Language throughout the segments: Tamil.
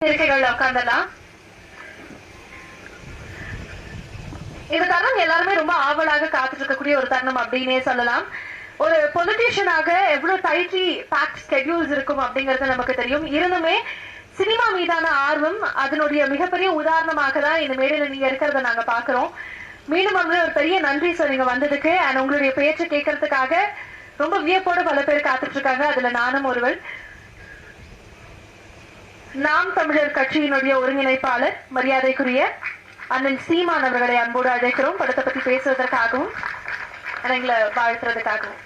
இருக்கைகள்ல உட்கார்ந்தலாம். இந்த தருணம் எல்லாருமே ரொம்ப ஆவலாக காத்துட்டு இருக்கக்கூடிய ஒரு தருணம் அப்படின்னே சொல்லலாம். ஒரு பொலிட்டீஷியனாக எவ்வளவு டைட்லி பேக்ட் ஸ்கெட்யூல்ஸ் இருக்கும் அப்படிங்கிறது நமக்கு தெரியும். இருந்துமே சினிமா மீதான ஆர்வம் அதனுடைய மிகப்பெரிய உதாரணமாக தான் இந்த மேடையில நீங்க இருக்கிறத நாங்க பாக்குறோம். மீண்டும் ஒரு பெரிய நன்றி சார் நீங்க வந்ததுக்கு. அண்ட் உங்களுடைய பேச்சை கேட்கறதுக்காக ரொம்ப வியப்போட பல பேர் காத்துட்டு இருக்காங்க. அதுல நானும் ஒருவன். நாம் தமிழர் கட்சியினுடைய ஒருங்கிணைப்பாளர் மரியாதைக்குரிய அண்ணன் சீமான் அவர்களை அன்போடு அழைக்கிறோம். படத்தை பத்தி பேசுவதற்காகவும் எங்களை வாழ்த்துறதுக்காகவும்.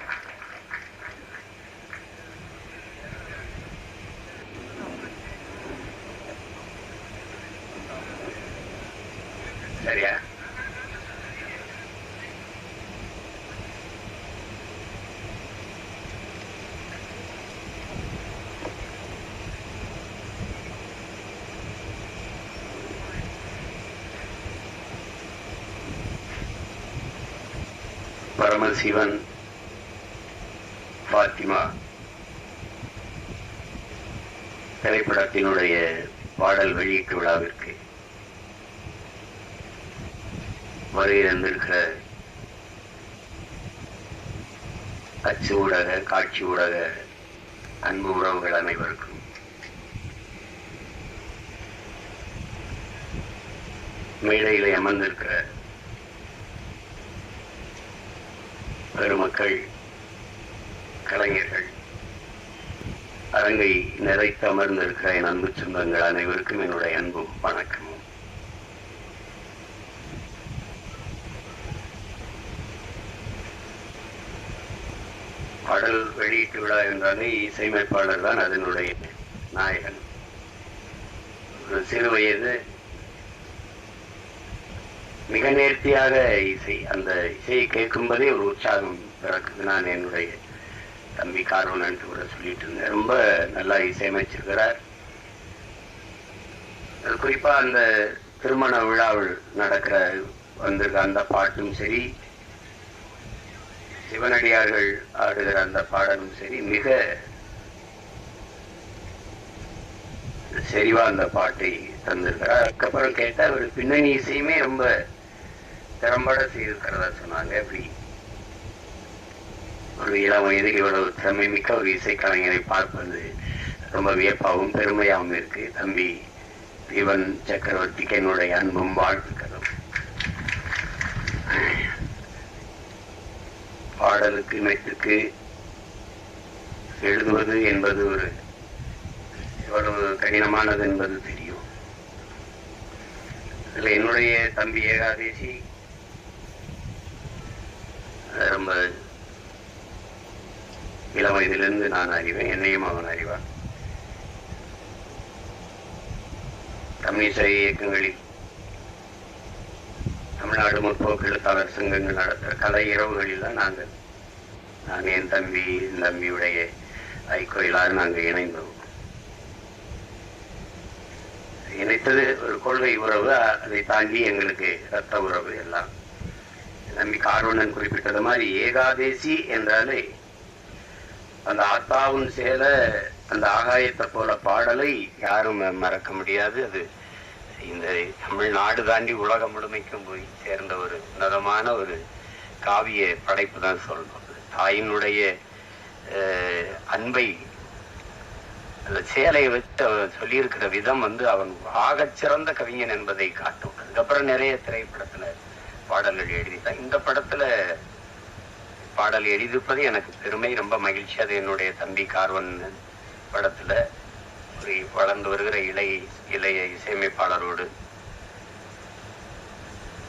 சரியா? பரமசிவன் பாத்திமா திரைப்படத்தினுடைய பாடல் வெளியீட்டு விழாவிற்கு வருகை தந்திருக்கிற அச்சு ஊடக காட்சி ஊடக அன்பு உறவுகள் அனைவருக்கும் மேடையிலே அமர்ந்திருக்கிற பெருமக்கள், கலைஞர்கள், அரங்கை நிறைத்து அமர்ந்திருக்கிற என் அன்பு சொந்தங்கள் அனைவருக்கும் என்னுடைய அன்பும் வணக்கமும். பாடல் வெளியீட்டு விழா என்றாலே இசையமைப்பாளர் தான் அதனுடைய நாயகன். ஒரு சிறு வயது மிக நேர்த்தியாக இசை, அந்த இசையை கேட்கும்போதே ஒரு உற்சாகம் பிறக்குது. நான் என்னுடைய தம்பி கார்வன் கூட சொல்லிட்டு இருந்தேன். ரொம்ப நல்லா இசையமைச்சிருக்கிறார். குறிப்பா அந்த திருமண விழாவில் நடக்கிற வந்திருக்க அந்த பாட்டும் சரி, சிவனடியார்கள் ஆடுகிற அந்த பாடலும் சரி, மிக செறிவா அந்த பாட்டை தந்திருக்கிறார். அதுக்கப்புறம் கேட்ட ஒரு பின்னணி இசையுமே ரொம்ப திறம்பட செய்திருக்கிறதா சொன்னாங்க. அப்படி ஒரு இளம் வயதில் இவ்வளவு திறமை மிக்க ஒரு இசைக்கலைஞரை பார்ப்பது ரொம்ப வியப்பாகவும் பெருமையாகவும் இருக்கு. தம்பி தீவன் சக்கரவர்த்திக்கு என்னுடைய அன்பும் வாழ்த்துக்களும். பாடலுக்கு மெட்டுக்கு எழுதுவது என்பது ஒரு எவ்வளவு கடினமானது என்பது தெரியும். இதுல என்னுடைய தம்பி ஏகாதேசி ரொம்ப இளம் வயதிலிருந்து நான் அறிவேன், என்னையும் அவன் அறிவான். கம்யூனிச இயக்கங்களில் தமிழ்நாடு முற்போக்கு எழுத்தாளர் சங்கங்கள் நடத்துகிற கலை இரவுகளில் தான் நான் என் தம்பி, என் தம்பியுடைய ஐக்கோயிலார் நாங்கள் இணைந்தோம். இணைத்தது ஒரு கொள்கை உறவு, அதை தாண்டி எங்களுக்கு இரத்த உறவு எல்லாம். நம்பி கார்வண்ணன் குறிப்பிட்டது மாதிரி ஏகாதேசி என்றாலே அந்த ஆத்தாவும் சேல அந்த ஆகாயத்தை போல பாடலை யாரும் மறக்க முடியாது. அது இந்த தமிழ்நாடு தாண்டி உலகம் முழுமைக்கும் போய் சேர்ந்த ஒரு உன்னதமான ஒரு காவிய படைப்பு தான் சொல்லணும். தாயினுடைய அன்பை அந்த சேலையை வச்சு சொல்லியிருக்கிற விதம் அவன் ஆகச்சிறந்த கவிஞன் என்பதை காட்டும். அதுக்கப்புறம் நிறைய திரைப்படத்துல பாடல்கள் எழுதிட்டான். இந்த படத்துல பாடல் எழுதிப்பது எனக்கு பெருமை, ரொம்ப மகிழ்ச்சி. அது என்னுடைய தம்பி கார்வன் படத்துல ஒரு வளர்ந்து வருகிற இளைய இசையமைப்பாளரோடு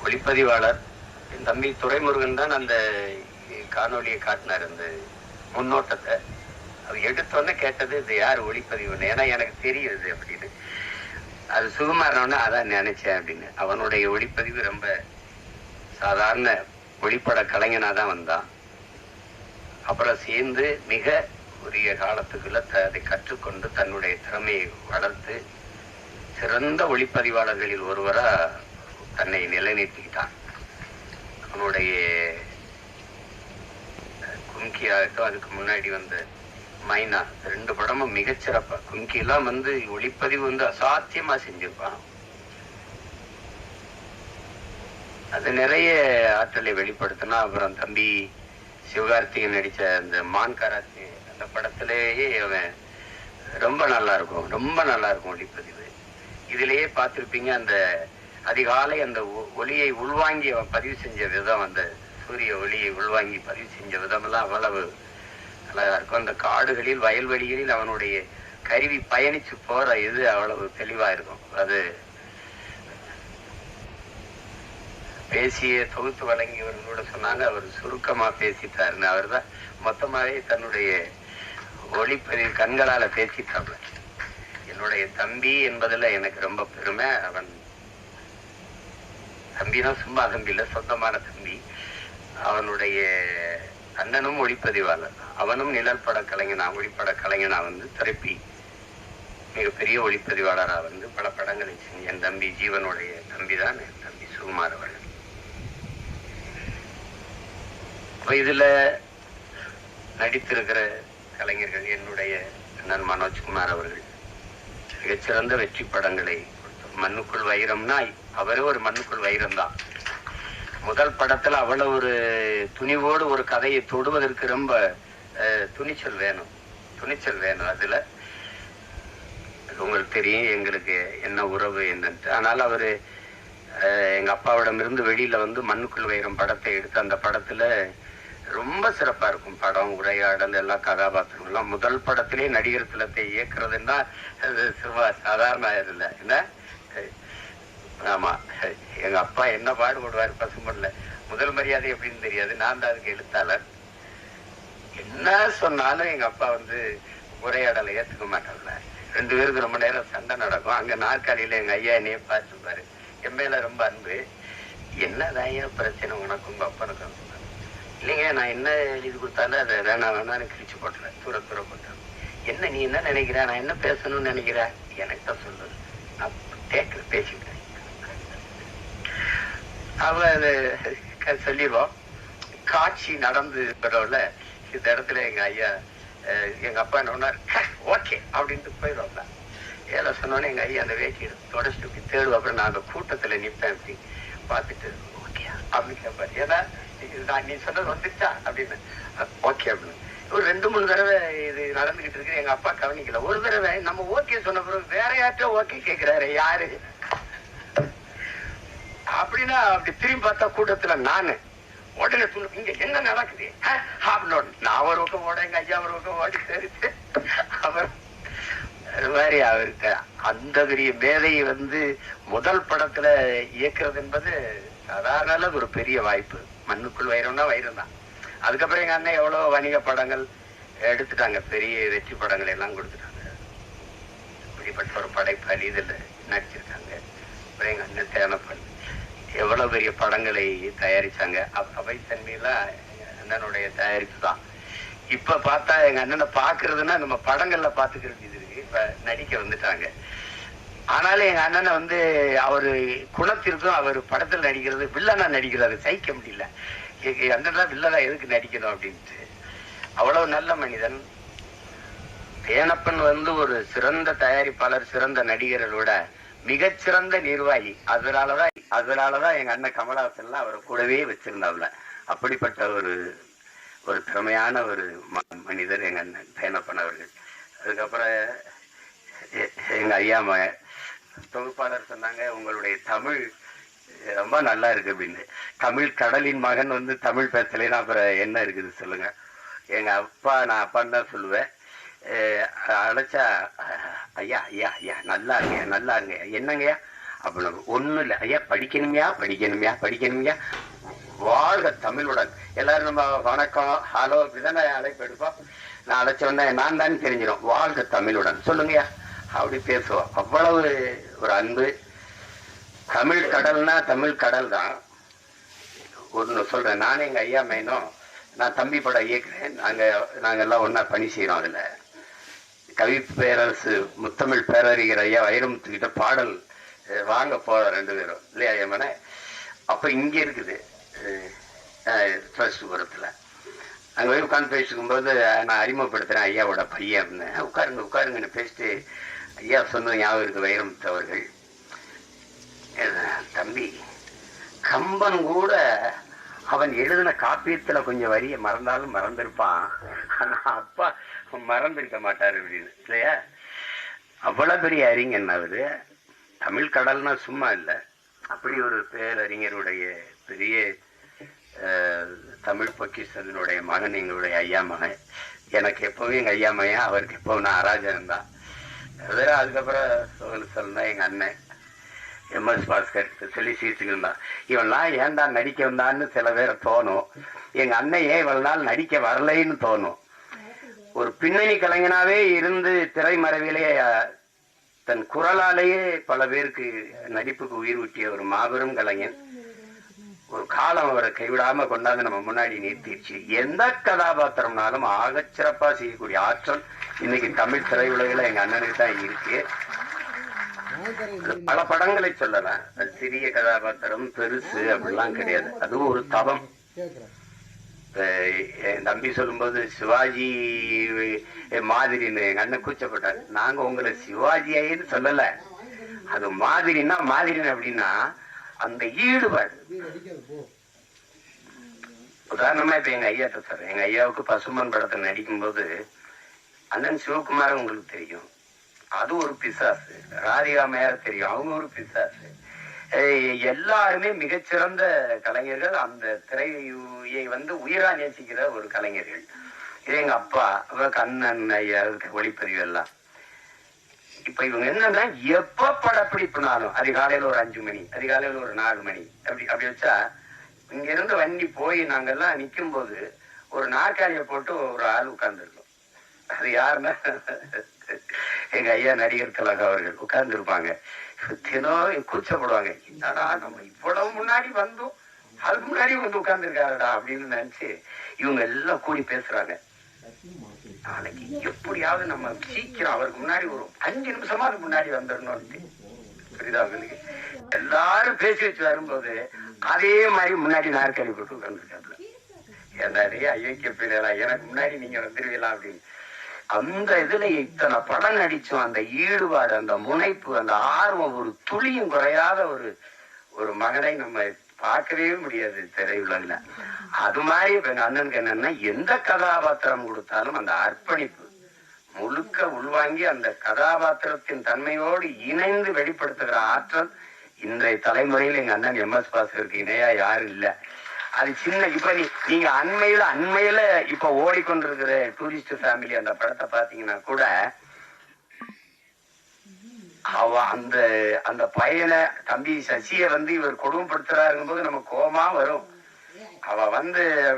ஒளிப்பதிவாளர் என் தம்பி துரைமுருகன் தான் அந்த காணொலியை காட்டினார். அந்த முன்னோட்டத்தை அவர் எடுத்தோன்னே கேட்டது இது யார் ஒளிப்பதிவுன்னு. ஏன்னா எனக்கு தெரியுது அப்படின்னு. அது சுகுமாரனோன்னு அதான் நினைச்சேன் அப்படின்னு. அவனுடைய ஒளிப்பதிவு ரொம்ப சாதாரண ஒளிப்பட கலைஞனா தான் வந்தான். அப்புறம் சேர்ந்து மிக உரிய காலத்துக்குள்ள அதை கற்றுக்கொண்டு தன்னுடைய திறமையை வளர்த்து சிறந்த ஒளிப்பதிவாளர்களில் ஒருவரா தன்னை நிலைநிறுத்திக்கிட்டான். அவனுடைய கும்கியாகட்டும், அதுக்கு முன்னாடி வந்த மைனா 2 படமும் மிகச்சிறப்பா. குங்கிலாம் வந்து ஒளிப்பதிவு வந்து அசாத்தியமா செஞ்சிருப்பான். அது நிறைய ஆற்றலை வெளிப்படுத்தினா. அப்புறம் தம்பி சிவகார்த்திகேயன் நடிச்ச அந்த மான் கராத்தே அந்த படத்திலேயே அவன் ரொம்ப நல்லா இருக்கும், ரொம்ப நல்லா இருக்கும் ஒளிப்பதிவு. இதுலயே பார்த்திருப்பீங்க, அந்த அதிகாலை அந்த ஒளியை உள்வாங்கி அவன் பதிவு செஞ்ச விதம், அந்த சூரிய ஒளியை உள்வாங்கி பதிவு செஞ்ச விதம் எல்லாம் அவ்வளவு அழகா இருக்கும். அந்த காடுகளில் வயல்வெளிகளில் அவனுடைய கருவி பயணிச்சு போற இது அவ்வளவு தெளிவா இருக்கும். அது பேசிய தொகுத்து வழங்கியவர்களோட சொன்னாங்க, அவர் சுருக்கமா பேசிட்டாருன்னு. அவர் தான் மொத்தமாவே தன்னுடைய ஒளிப்பதிவு கண்களால பேசிட்டாப்ல. என்னுடைய தம்பி என்பதுல எனக்கு ரொம்ப பெருமை. அவன் தம்பினா சும்மா தம்பி இல்ல, சொந்தமான தம்பி. அவனுடைய அண்ணனும் ஒளிப்பதிவாளர், அவனும் நிழல் பட கலைஞனா, ஒளிப்பட கலைஞனா வந்து திரைப்பி மிகப்பெரிய ஒளிப்பதிவாளரா வந்து பல படங்களை செஞ்ச என் தம்பி, ஜீவனுடைய தம்பி தான் என் தம்பி சுகுமார் அவர்கள். இதுல நடித்திருக்கிற கலைஞர்கள் என்னுடைய அண்ணன் மனோஜ்குமார் அவர்கள் மிகச்சிறந்த வெற்றி படங்களை. மண்ணுக்குள் வைரம்னா அவரே ஒரு மண்ணுக்குள் வைரம் தான். முதல் படத்துல அவ்வளவு ஒரு துணிவோடு ஒரு கதையை தொடுவதற்கு ரொம்ப துணிச்சல் வேணும், துணிச்சல் வேணும். அதுல உங்களுக்கு தெரியும் எங்களுக்கு என்ன உறவு என்னன்ட்டு. ஆனால் அவரு எங்க அப்பாவிடமிருந்து வெளியில வந்து மண்ணுக்குள் வைரம் படத்தை எடுத்து அந்த படத்துல ரொம்ப சிறப்பா இருக்கும் படம், உரையாடல், எல்லா கதாபாத்திரங்களும். முதல் படத்திலே நடிகர் திலத்தை இயக்குறதுன்னா அது சாதாரண இல்லை என்ன. ஆமா, எங்க அப்பா என்ன பாடுபடுவாரு பசும்பொன்ல. முதல் மரியாதை எப்படின்னு தெரியாது, நான் தான் அதுக்கு எழுத்தாளர். என்ன சொன்னாலும் எங்க அப்பா வந்து உரையாடலை ஏத்துக்க மாட்டாங்கல்ல. 2 பேருக்கு ரொம்ப நேரம் சண்டை நடக்கும். அங்க நாற்காலியில எங்க ஐயா என்னையே பார்த்துப்பாரு. என் மேல ரொம்ப அன்பு. என்னதான் ஐயா பிரச்சனை உனக்கும் உங்க அப்பனுக்கும்? இல்லைங்க, நான் என்ன எழுதி கொடுத்தாலும் அதை வேணாம் வேணான்னு கிழிச்சு போட்டுறேன், தூர போட்டேன். என்ன நீ என்ன நினைக்கிற, நான் என்ன பேசணும்னு நினைக்கிறேன், எனக்கு தான் சொல்லு, நான் கேட்கல பேசிக்கிறேன். அவ சொல்லிடுவோம். காட்சி நடந்து பரவாயில்ல. இந்த இடத்துல எங்க ஐயா எங்க அப்பா என்ன பண்ணார், ஓகே அப்படின்ட்டு போயிடுவாங்க. ஏழை சொன்னோன்னே எங்க ஐயா அந்த வேட்டி எடுத்து தொடச்சிட்டு இப்படி தேடுவோம். அப்புறம் நான் அந்த கூட்டத்துல நிற்பேன், அப்படி பார்த்துட்டு ஓகே அப்படின்னு கேட்பாரு. ஏன்னா நீ சொன்னது வந்துச்சா அப்படின்னு. ஓகே அப்படின்னு ஒரு 2-3 தடவை இது நடந்துகிட்டு இருக்கு. எங்க அப்பா கவனிக்கல. ஒரு தடவை நம்ம ஓகே சொன்ன பிறகு வேற யார்கிட்ட ஓகே கேட்கிறாரு, யாரு அப்படின்னா அப்படி திரும்பி பார்த்தா கூட்டத்துல நானு உடனே சொல்லு, இங்க என்ன நடக்குது அப்படின்னு. நான் ஒரு பக்கம் ஓட, எங்க ஐயா ஒரு பக்கம் ஓடி தெரிச்சு. அவர் அது மாதிரி அவருக்கு அந்த பெரிய மேதையை வந்து முதல் படத்துல இயக்குறது என்பது சாதாரண ஒரு பெரிய வாய்ப்பு. மண்ணுக்குள் வைரம்னா வைரம் தான். அதுக்கப்புறம் எங்க அண்ணன் எவ்வளவு வணிக படங்கள் எடுத்துட்டாங்க, பெரிய வெற்றி படங்கள் எல்லாம் கொடுத்துட்டாங்க. இப்படிப்பட்ட ஒரு படைப்பாளி இதுல நடிச்சிருக்காங்க. அப்புறம் எங்க அண்ணன் தேனப்பன் எவ்வளவு பெரிய படங்களை தயாரிச்சாங்க. அவை தன்மையெல்லாம் அண்ணனுடைய தயாரிப்பு தான். இப்ப பார்த்தா எங்க அண்ணனை பாக்குறதுன்னா நம்ம படங்கள்ல பாத்துக்கிறது இது இருக்கு. இப்ப நடிக்க வந்துட்டாங்க. ஆனாலும் எங்க அண்ணனை வந்து அவரு குணத்திற்கும் அவர் படத்தில் நடிக்கிறது, வில்லனா நடிக்கிறாரு, சகிக்க முடியல. அண்ணன் வில்லனா எதுக்கு நடிக்கணும் அப்படின்ட்டு. அவ்வளவு நல்ல மனிதன். தேனப்பன் வந்து ஒரு சிறந்த தயாரிப்பாளர், சிறந்த நடிகர்களோட மிகச்சிறந்த நிர்வாகி. அதனாலதான் எங்க அண்ணன் கமலஹாசன் அவரை கூடவே வச்சிருந்தாப்ல. அப்படிப்பட்ட ஒரு திறமையான ஒரு மனிதர் எங்க அண்ணன் தேனப்பன் அவர்கள். அதுக்கப்புறம் எங்க ஐயா தொகுப்பாளர் சொன்னாங்க, உங்களுடைய தமிழ் ரொம்ப நல்லா இருக்கு அப்படின்னு. தமிழ் கடலின் மகன் வந்து தமிழ் பேசலைன்னா அப்புறம் என்ன இருக்குது சொல்லுங்க. எங்க அப்பா, நான் அப்பான்னு தான் சொல்லுவேன். அழைச்சா ஐயா ஐயா ஐயா நல்லா இருங்க, நல்லா இருங்க. என்னங்கய்யா அப்படின்னு. ஒண்ணும் இல்லை ஐயா, படிக்கணுமையா. வாழ்க தமிழுடன். எல்லாரும் நம்ம வணக்கம் ஹலோ அப்படிதான் அழைப்பு எடுப்போம். நான் அழைச்ச உடனே நான் தான் தெரிஞ்சிடும், வாழ்க தமிழுடன் சொல்லுங்கய்யா அப்படி பேசுவோம். அவ்வளவு ஒரு அன்பு. தமிழ் கடல்னா தமிழ் கடல் தான். ஒன்று சொல்றேன், நானே எங்க ஐயா மைனும் நான் தம்பி படம் இயக்குறேன். நாங்க எல்லாம் ஒன்னா பணி செய்யறோம். அதுல கவி பேரரசு முத்தமிழ் பேரறிஞர் ஐயா வைரமுத்துக்கிட்ட பாடல் வாங்க போற 2 பேரும் இல்லையா ஐயமான. அப்ப இங்க இருக்குது புரத்துல அங்கே போய் உட்காந்து பேசிக்கும் போது நான் அறிமுகப்படுத்துறேன் ஐயாவோட பையன் அப்படின்னு. உட்காருங்க உட்காருங்கன்னு பேசிட்டு ஐயா சொன்னது ஞாபகம் இருக்கு வைரமுத்து அவர்கள். தம்பி, கம்பன் கூட அவன் எழுதின காப்பியத்துல கொஞ்சம் வரிய மறந்தாலும் மறந்திருப்பான், ஆனா அப்பா மறந்திருக்க மாட்டாரு அப்படின்னு இல்லையா? அவ்வளவு பெரிய அறிஞன் அவரு. தமிழ் கடல்னா சும்மா இல்லை, அப்படி ஒரு பேரறிஞருடைய பெரிய தமிழ் பொக்கிஷனுடைய மகன் எங்களுடைய ஐயா மகன். எனக்கு எப்பவும் எங்க ஐயா மகன், அவருக்கு எப்பவும் நான் அராஜகம் தான். அதுக்கப்புறம் சொல்லணும் எங்க அண்ணன் MS பாஸ்கர் சொல்லி சீர்த்துக்கிருந்தான். இவெல்லாம் ஏன்டா நடிக்க வந்தான்னு சில பேரை தோணும். எங்க அண்ணன் ஏன் இவ்வளவு நாள் நடிக்க வரலைன்னு தோணும். ஒரு பின்னணி கலைஞனாவே இருந்து திரைமறைவிலே தன் குரலாலேயே பல பேருக்கு நடிப்புக்கு உயிர் ஊட்டிய ஒரு மாபெரும் கலைஞன். ஒரு காலம் அவரை கைவிடாம கொண்டாந்து நம்ம முன்னாடி நிறுத்திடுச்சு. எந்த கதாபாத்திரம்னாலும் ஆகச் சிறப்பா செய்யக்கூடிய ஆற்றல் இன்னைக்கு தமிழ் திரையுலகில எங்க அண்ணனுக்கு தான் இருக்கு. பல படங்களை சொல்லலாம். அது சிறிய கதாபாத்திரம் பெருசு அப்படிலாம் கிடையாது, அதுவும் ஒரு தவம். என் தம்பி சொல்லும்போது சிவாஜி மாதிரின்னு எங்க அண்ணன் கூச்சப்பட்டார். நாங்க உங்களை சிவாஜியாயின்னு சொல்லல, அது மாதிரின்னா மாதிரின்னு அப்படின்னா அந்த ஈடுபாடு. உதாரணமா இப்ப எங்க ஐயாட்ட சொல்றேன். எங்க ஐயாவுக்கு பசுமன் படத்தை நடிக்கும் போது அண்ணன் சிவகுமார் உங்களுக்கு தெரியும், அது ஒரு பிசாசு. ராதிகா மேயர் தெரியும், அவங்க ஒரு பிசாசு. எல்லாருமே மிகச்சிறந்த கலைஞர்கள். அந்த திரையை உயிரா நேசிக்கிற ஒரு கலைஞர்கள். இது எங்க அப்பா, கண்ணன் ஐயா ஒளிப்பதிவு எல்லாம். இப்ப இவங்க என்னன்னா எப்ப படப்பிடிப்புனாலும் அதிகாலையில ஒரு 5 மணி, அதிகாலையில ஒரு 4 மணி அப்படி வச்சா இங்க இருந்து வண்டி போய் நாங்கெல்லாம் நிக்கும் போது ஒரு நாற்காலியை போட்டு ஒரு ஆள் உட்கார்ந்து இருக்கோம். அது யாருன்னா எங்க ஐயா நடிகர் திலகம் அவர்கள் உட்கார்ந்து இருப்பாங்க. தினம் கூச்சப்படுவாங்க, என்னடா நம்ம இவ்வளவு முன்னாடி வந்தோம், அதுக்கு முன்னாடி உட்கார்ந்து இருக்காருடா அப்படின்னு நினைச்சு இவங்க எல்லாம் கூடி பேசுறாங்க. நாளைக்கு எப்படியாவது நம்ம சீக்கிரம் அவருக்கு முன்னாடி ஒரு 5 நிமிஷமா அதுக்கு முன்னாடி வந்துடணும். புரியுதா உங்களுக்கு? எல்லாரும் பேசி வச்சு வரும்போது அதே மாதிரி முன்னாடி நாற்காலி போட்டு உட்கார்ந்துருக்காப்புல. ஏன்னா ஐயோக்கிய பிள்ளைகளா, எனக்கு முன்னாடி நீங்க வந்துருவீங்களா அப்படின்னு. அந்த இதுல இத்தனை படம் நடிச்சோம். அந்த ஈடுபாடு, அந்த முனைப்பு, அந்த ஆர்வம், ஒரு துளியும் குறையாத ஒரு மகனை நம்ம பார்க்கவே முடியாது திரையுலகில. அது மாதிரி இப்ப எங்க அண்ணனுக்கு என்னன்னா எந்த கதாபாத்திரம் கொடுத்தாலும் அந்த அர்ப்பணிப்பு முழுக்க உள்வாங்கி அந்த கதாபாத்திரத்தின் தன்மையோடு இணைந்து வெளிப்படுத்துகிற ஆற்றல் இன்றைய தலைமுறையில் எங்க அண்ணன் MS பாஸ்கருக்கு இணையா யாரும் இல்லை. அது சின்ன இப்ப நீங்க அண்மையில இப்ப ஓடிக்கொண்டிருக்கிற டூரிஸ்ட் ஃபேமிலி அந்த படத்தை பாத்தீங்கன்னா கூட அவ அந்த பையனை தம்பி சசிய இவர் கொடுமைப்படுத்துறாருங்கும் போது நமக்கு கோபமா வரும். அவ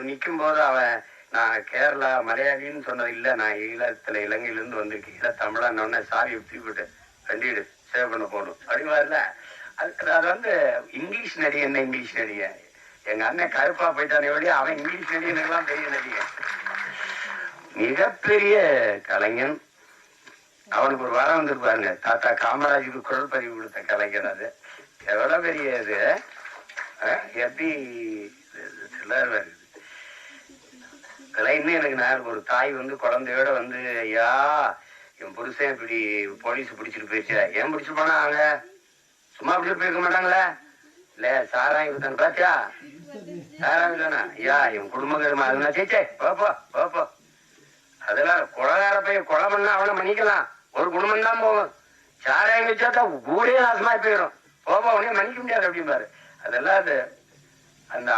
நிக்கும் போது அவன் நான் கேரளா மலையாளின்னு சொன்னது இல்ல, நான் ஈழத்துல இலங்கையில இருந்து வந்திருக்கேன், ஈழ தமிழான சாவி தூக்கிட்டு வண்டிடு சேவ் பண்ண போகணும் அப்படிவாருல. அது இங்கிலீஷ் நடிகை. என்ன இங்கிலீஷ் நடிகை? எங்க அண்ணன் கருப்பா போயிட்டானே வழி, அவன் இங்கிலீஷ் நடிகனுக்கெல்லாம் பெரிய நடிகன், மிகப்பெரிய கலைஞன். அவனுக்கு ஒரு வாரம் வந்திருப்பாருங்க, தாத்தா காமராஜுக்கு குரல் பதிவு கொடுத்த கலைஞர். அது எவ்வளவு பெரிய இது, எப்படி சிலர் வருது இன்னும் எனக்கு நான் ஒரு தாய் குழந்தையோட ஐயா என் புருஷன் இப்படி போலீஸ் பிடிச்சிட்டு போயிடுச்சு. ஏன் பிடிச்சு போனா அவங்க சும்மா பிடிச்சிட்டு போயிருக்க மாட்டாங்களே, இல்ல சாராயம் வித்தான பாச்சா, சாராயம் வித்தானா ஐயா என் குடும்பம் அதுனா சேச்சே போப்போ. அதெல்லாம் கொலகார போய் கொலை பண்ணா அவனை மன்னிக்கலாம், ஒரு குடும்பம் தான் போகும். சாராயம் வச்சாத்தா ஊரே நாசமா போயிடும், போப்பா உடனே மன்னிக்க முடியாது அப்படிம்பாரு. அதெல்லாம் அது அந்த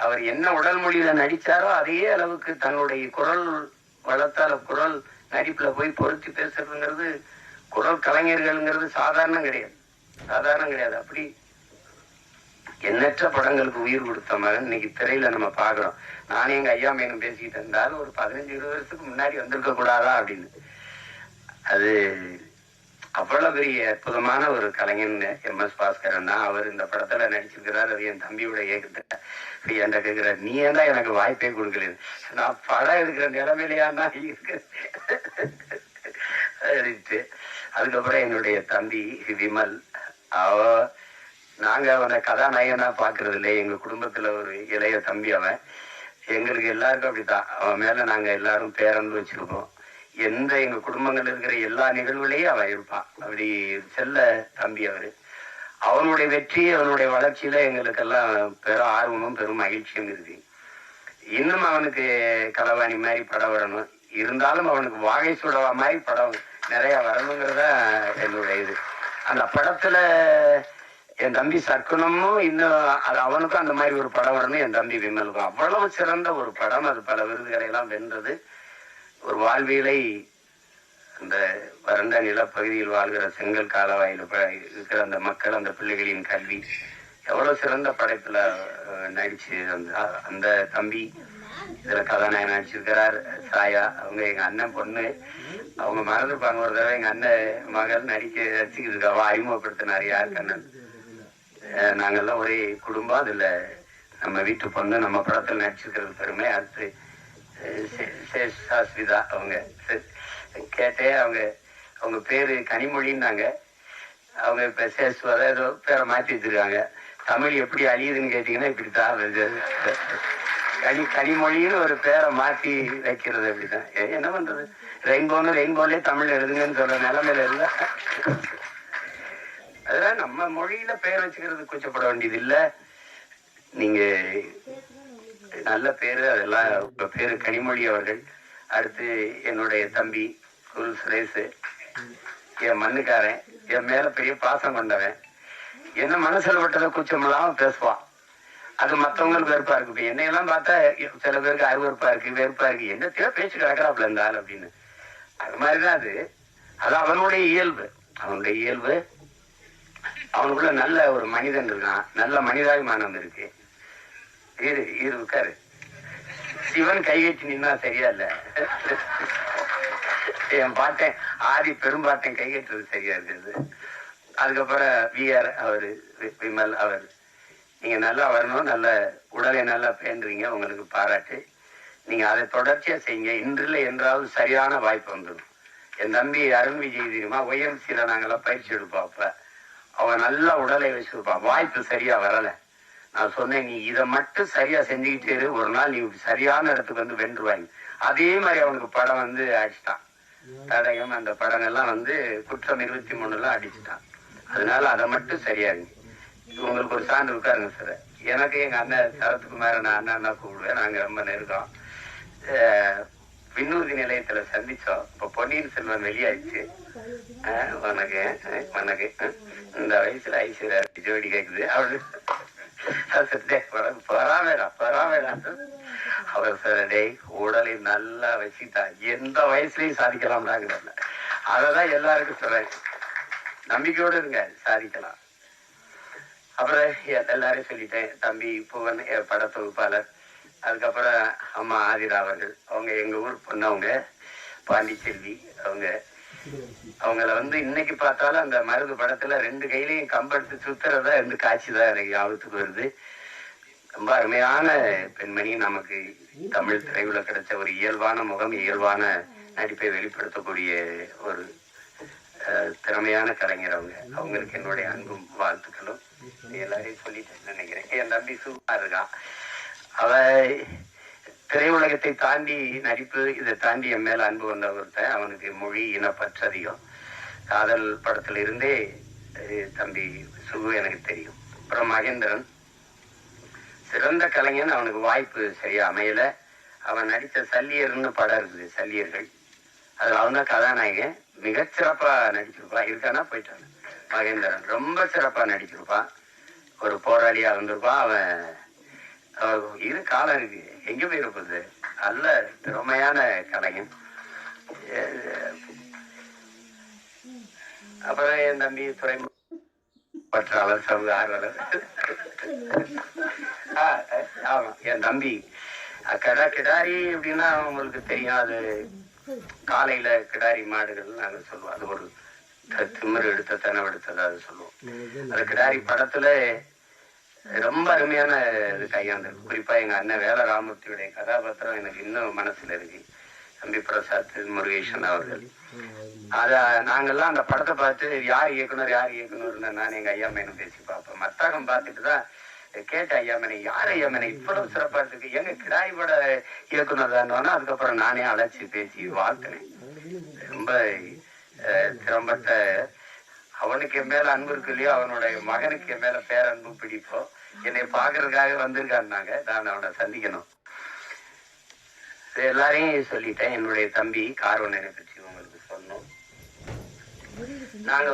அவர் என்ன உடல் மொழியில நடிச்சாரோ அதே அளவுக்கு தன்னுடைய குரல் வளர்த்தால குரல் நடிப்புல போய் பொருத்தி பேசுறதுங்கிறது குரல் கலைஞர்கள்ங்கிறது சாதாரணம் கிடையாது. அப்படி எண்ணற்ற படங்களுக்கு உயிர் கொடுத்த மகன் இன்னைக்கு திரையில நம்ம பாக்குறோம். நானே எங்க ஐயா மேனும் பேசிக்கிட்டு இருந்தாலும் ஒரு 15-20 வருஷத்துக்கு முன்னாடி வந்திருக்க கூடாதா அப்படின்னு. அது அவ்வளவு பெரிய அற்புதமான ஒரு கலைஞன் MS பாஸ்கரன் தான். அவர் இந்த படத்துல நடிச்சிருக்கிறார். அது என் தம்பியோட ஏகத்தை என்கிட்ட கேட்கிறார், நீ ஏன்டா எனக்கு வாய்ப்பே கொடுக்கல, நான் படம் எடுக்கிற நிலைமையிலையானா இருக்கு. அதுக்கப்புறம் என்னுடைய தம்பி விமல், நாங்க அவனை கதாநாயகனா பாக்குறது இல்லை. எங்க குடும்பத்துல ஒரு இளைய தம்பி அவன். எங்களுக்கு எல்லாருக்கும் அப்படித்தான். அவன் மேல நாங்க எல்லாரும் பேரன்பு வச்சிருக்கோம். எங்க குடும்பங்கள் இருக்கிற எல்லா நிகழ்வுலையும் அவன் இருப்பான். அப்படி செல்ல தம்பி அவரு. அவனுடைய வெற்றி, அவனுடைய வளர்ச்சியில எங்களுக்கெல்லாம் பெரும் ஆர்வமும் பெரும் மகிழ்ச்சியும் இருக்கு. இன்னும் அவனுக்கு களவாணி மாதிரி படம் வரணும், இருந்தாலும் அவனுக்கு வாகை சுடவா மாதிரி படம் நிறைய வரணுங்கிறத என்னுடைய இது. அந்த படத்துல என் தம்பி சர்க்குணமும் இன்னும் அவனுக்கும் அந்த மாதிரி ஒரு படம் வரணும். என் தம்பி விமலுக்கும் அவ்வளவு சிறந்த ஒரு படம். அது பல விருதுகளை எல்லாம் வென்றது. ஒரு வாழ்வியலை அந்த வறண்ட நிலப்பகுதியில் வாழ்கிற செங்கல் காலவாயில் இருக்கிற அந்த மக்கள், அந்த பிள்ளைகளின் கல்வி எவ்வளவு சிறந்த படைப்புல நடிச்சு அந்த தம்பி இதுல கதாநாயகன் நடிச்சிருக்கிறார். சாயா அவங்க எங்க அண்ணன் பொண்ணு. அவங்க மறந்துருப்பாங்க ஒரு தடவை எங்க அண்ணன் மகள் நடிச்சுக்கிட்டு இருக்கா, அறிமுகப்படுத்தினார் யார் கண்ணன். நாங்கெல்லாம் ஒரே குடும்பம். அதுல நம்ம வீட்டு பொண்ணு நம்ம படத்தில் நடிச்சிருக்கிறது பெருமை. அடுத்து சாஸ்விதா அவங்க கேட்டேன். அவங்க பேரு கனிமொழின்னாங்க. அவங்க இப்ப சேஸ்வதா ஏதோ பேரை மாத்தி வச்சிருக்காங்க. தமிழ் எப்படி அழியுதுன்னு கேட்டீங்கன்னா இப்படித்தான். கனிமொழின்னு ஒரு பேரை மாத்தி வைக்கிறது அப்படிதான். என்ன பண்றது, ரெயின்போலே தமிழ் எழுதுங்கன்னு சொல்ற நிலைமையில இல்ல. அதெல்லாம் நம்ம மொழியில பேர் வச்சுக்கிறது கூச்சப்பட வேண்டியது இல்ல. நீங்க நல்ல பேரு, அதெல்லாம் இப்ப பேரு கனிமொழி அவர்கள். அடுத்து என்னுடைய தம்பி குல் சுரேஷ், என் மண்ணுக்காரன், என் மேல பெரிய பாசம் கொண்டவன். என்ன மனசுல விட்டதை கூச்சமெல்லாம் பேசுவான். அது மற்றவங்களுக்கு வெறுப்பா இருக்கு. இப்ப என்னையெல்லாம் பார்த்தா சில பேருக்கு அருவறுப்பா இருக்கு, வெறுப்பா இருக்கு. என்னத்தையோ பேச்சு கிடக்கிறாப்புல இருந்தால் அப்படின்னு. அது மாதிரிதான் அது அவனுடைய இயல்பு. அவனுக்குள்ள நல்ல ஒரு மனிதன் இருக்கான், நல்ல மனிதாபிமானம் இருக்கு. இருக்காரு சிவன் கைகட்டி நின்னா சரியா இல்ல. என் பாட்டேன் ஆதி பெரும்பாட்டன் கைகட்டுறது சரியா இருக்குது. அதுக்கப்புறம் விஆர் அவரு, விமல் அவர், நீங்க நல்லா வரணும், நல்ல உடலை நல்லா பேண்டுறீங்க, உங்களுக்கு பாராட்டு. நீங்க அதை தொடர்ச்சியா செய்யுங்க. இன்றில் என்றாவது சரியான வாய்ப்பு வந்துடும். என் தம்பி அருண் விஜய் தெரியுமா, ஒய்எம்சியில நாங்கெல்லாம் பயிற்சி எடுப்போம். அப்ப அவன் நல்ல உடலை வச்சிருப்பான். வாய்ப்பு சரியா வரல. நான் சொன்னேன், நீ இதை மட்டும் சரியா செஞ்சுக்கிட்டே இரு, ஒரு நாள் நீ சரியான இடத்துக்கு வந்து வென்றுவாங்க. அதே மாதிரி அவனுக்கு படம் வந்து அடிச்சுட்டான். தடகம் அந்த படங்கள்லாம் வந்து குற்றம் 23 அடிச்சுட்டான். அதனால அதை மட்டும் சரியாருங்க. உங்களுக்கு ஒரு சான்று இருக்காருங்க சார். எனக்கு எங்க அண்ணன் சரத்குமார நான் அண்ணா கூப்பிடுவேன். நாங்க ரொம்ப நெருக்கம். விண்ணூர்தி நிலையத்துல சந்திச்சோம். இப்ப பொன்னியின் செல்வன் வெளியாயிடுச்சு. உனக்கு இந்த வயசுல ஐஸ்வர்யா ஜோடி கேக்குது. அவரு பராமேடா அவர் சார் உடலை நல்லா வச்சுட்டா எந்த வயசுலயும் சாதிக்கலாம்னாங்க. அததான் எல்லாருக்கும் சொல்றேன், நம்பிக்கையோடு இருங்க, சாதிக்கலாம். அப்புறம் எல்லாரையும் சொல்லிட்டேன். தம்பி புவன் பட தொகுப்பாளர், அதுக்கப்புறம் அம்மா ஆதிரா அவர்கள், அவங்க எங்க ஊர் பொண்ணவங்க, பாண்டிச்செல்வி அவங்கள வந்து இன்னைக்கு பார்த்தாலும் அந்த மருது படத்துல 2 கையிலையும் கம்பெடுத்து சுத்துறதா இருந்து காட்சிதான் எனக்கு ஞாபகத்துக்கு வருது. ரொம்ப அருமையான பெண்மணி. நமக்கு தமிழ் திரையுல கிடைச்ச ஒரு இயல்பான முகம், இயல்பான நடிப்பை வெளிப்படுத்தக்கூடிய ஒரு திறமையான கலைஞர். அவங்களுக்கு என்னுடைய அன்பும் வாழ்த்துக்களும் எல்லாரையும் சொல்லிட்டு நினைக்கிறேன். என் தம்பி சூப்பா இருக்கான். அவ திரையுலகத்தை தாண்டி நடிப்பு, இதை தாண்டி என் மேல அன்பு கொண்ட ஒருத்தன். அவனுக்கு மொழி இனப்பற்றதிகம். காதல் படத்துல இருந்தே தம்பி சுகு எனக்கு தெரியும். அப்புறம் மகேந்திரன் சிறந்த கலைஞன். அவனுக்கு வாய்ப்பு சரியா அமையல. அவன் நடித்த சல்லியர்னு படம் இருக்குது, சல்லியர்கள். அதுல அவன் தான் கதாநாயகன். மிகச்சிறப்பா நடிச்சிருப்பான். இருக்கானா போயிட்டான். மகேந்திரன் ரொம்ப சிறப்பா நடிச்சிருப்பான். ஒரு போராளியா வந்திருப்பான். அவன் இரு காலம் இருக்கு, எங்க போயிருப்பது. நல்ல திறமையான கலைஞன். அப்புறம் என் தம்பி துறை பற்றாளர், சமூக ஆர்வலர். ஆமா, என் தம்பி கிடாரி அப்படின்னா உங்களுக்கு தெரியும். அது காலையில கிடாரி மாடுகள் நாங்க சொல்லுவோம். அது ஒரு திமிர் எடுத்த தனவு எடுத்தது அது சொல்லுவோம். அது கிடாரி படத்துல ரொம்ப அருமையான இது கையாண்டு. குறிப்பா எங்க அண்ணன் வேல ராமூர்த்தியுடைய கதாபாத்திரம் எனக்கு இன்னும் மனசுல இருக்கு. தம்பி பிரசாத் முருகேசன் அவர்கள். அத நாங்கெல்லாம் அந்த படத்தை பார்த்து யார் இயக்குனர் நான் எங்க ஐயா மேனும் பேசி பார்ப்போம். மத்தாகம் பார்த்துட்டு தான் கேட்டேன், ஐயா மேனை யார் ஐயா மேனை இவ்வளவு சிறப்பா இருக்கு, எங்க கிடாய்பட இயக்குனர் தானோன்னா அதுக்கப்புறம் நானே அழைச்சி பேசி வாழ்த்தினேன். ரொம்ப திறம்பட்ட, அவனுக்கு என் மேல அன்பு இருக்கு இல்லையோ, அவனுடைய மகனுக்கு என் மேல பேரன்பு பிடிப்போம். என்னை பாக்குறதுக்காக வந்திருக்காருனாங்க, நான் அவனை சந்திக்கணும். எல்லாரையும் சொல்லிட்டேன். என்னுடைய தம்பி கார்வனனை பற்றி உங்களுக்கு சொன்னோம். நாங்க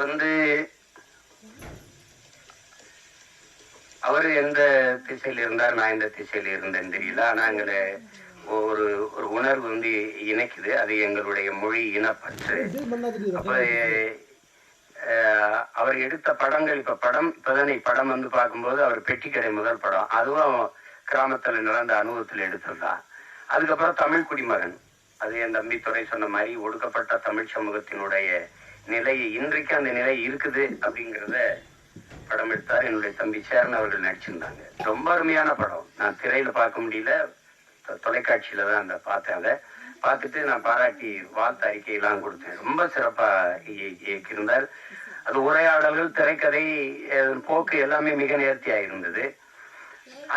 அவரு எந்த திசையில இருந்தார், நான் எந்த திசையில இருந்தேன்னு தெரியல. ஆனா எங்களை ஒரு ஒரு உணர்வு இணைக்குது. அது எங்களுடைய மொழி இனப்பற்று. அப்ப அவர் எடுத்த படங்கள், இப்பதானே படம் பார்க்கும்போது அவர் பெட்டிக்கடை முதல் படம், அதுவும் கிராமத்துல நடந்த அனுபவத்தில் எடுத்ததுதான். அதுக்கப்புறம் தமிழ் குடிமகன், அது என் தம்பி துறை சொன்ன மாதிரி ஒடுக்கப்பட்ட தமிழ் சமூகத்தினுடைய நிலை, இன்றைக்கு அந்த நிலை இருக்குது அப்படிங்கிறத படம் எடுத்தார். என்னுடைய தம்பி சேரன் அவர்கள் நடிச்சிருந்தாங்க. ரொம்ப அருமையான படம். நான் திரையில பார்க்க முடியல, தொலைக்காட்சியில தான் அந்த பார்த்தேன். அதை பார்த்துட்டு நான் பாராட்டி வாழ்த்து அறிக்கையெல்லாம் கொடுத்தேன். ரொம்ப சிறப்பா இயக்கியிருந்தார். அது உரையாடல்கள், திரைக்கதை, போக்கு எல்லாமே மிக நேர்த்தியா இருந்தது.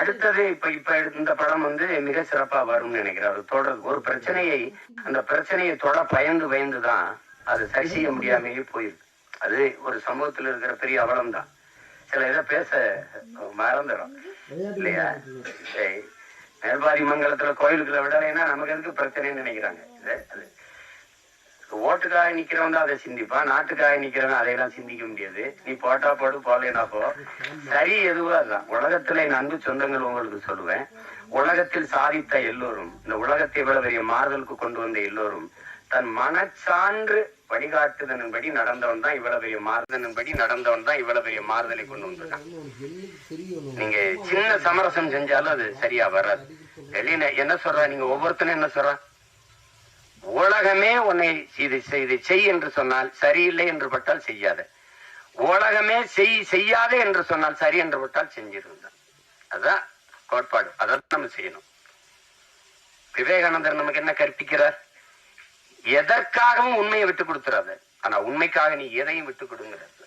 அடுத்தது இப்ப இந்த படம் மிக சிறப்பா வரும்னு நினைக்கிறேன். அது தொடர் ஒரு பிரச்சனையை, அந்த பிரச்சனையை பயந்துதான் அது சரி செய்ய முடியாமையே போயிருக்கு. அது ஒரு சமூகத்துல இருக்கிற பெரிய அவலம் தான். சில இதை பேச மறந்துடும் இல்லையா? மேல்பாதி மங்கலத்துல கோயிலுக்குள்ள விடலைன்னா நமக்கு எதுக்கு பிரச்சனைன்னு நினைக்கிறாங்க. அது ஓட்டுக்காக நிக்கிறவன் தான் அதை சிந்திப்பான், நாட்டுக்காக நிக்கிறவன் அதையெல்லாம் சிந்திக்க முடியாது. நீ போட்டா போடு, போலேனா போ, சரி எதுவா தான். உலகத்துல என் அன்பு சொந்தங்கள் உங்களுக்கு சொல்லுவேன், உலகத்தில் சாதித்த எல்லோரும், இந்த உலகத்தை இவ்வளவு பெரிய மாறுதலுக்கு கொண்டு வந்த எல்லோரும் தன் மனச்சான்று வழிகாட்டுதனின்படி நடந்தவன் தான் இவ்வளவு பெரிய மாறுதலை கொண்டு வந்திருக்கான். நீங்க சின்ன சமரசம் செஞ்சாலும் அது சரியா வராது. வெளியில என்ன சொல்ற, நீங்க ஒவ்வொருத்தரும் என்ன சொல்ற, உலகமே உன்னை இதை செய் என்று சொன்னால் சரியில்லை என்று பட்டால் செய்யாத, உலகமே செய்யாதே என்று சொன்னால் சரி என்று பட்டால் செஞ்சிருந்தான். அதுதான் கோட்பாடு. அதான் நம்ம செய்யணும். விவேகானந்தர் நமக்கு என்ன கற்பிக்கிறார்? எதற்காகவும் உண்மையை விட்டு கொடுத்துறாத, ஆனா உண்மைக்காக நீ எதையும் விட்டு கொடுங்கிறது.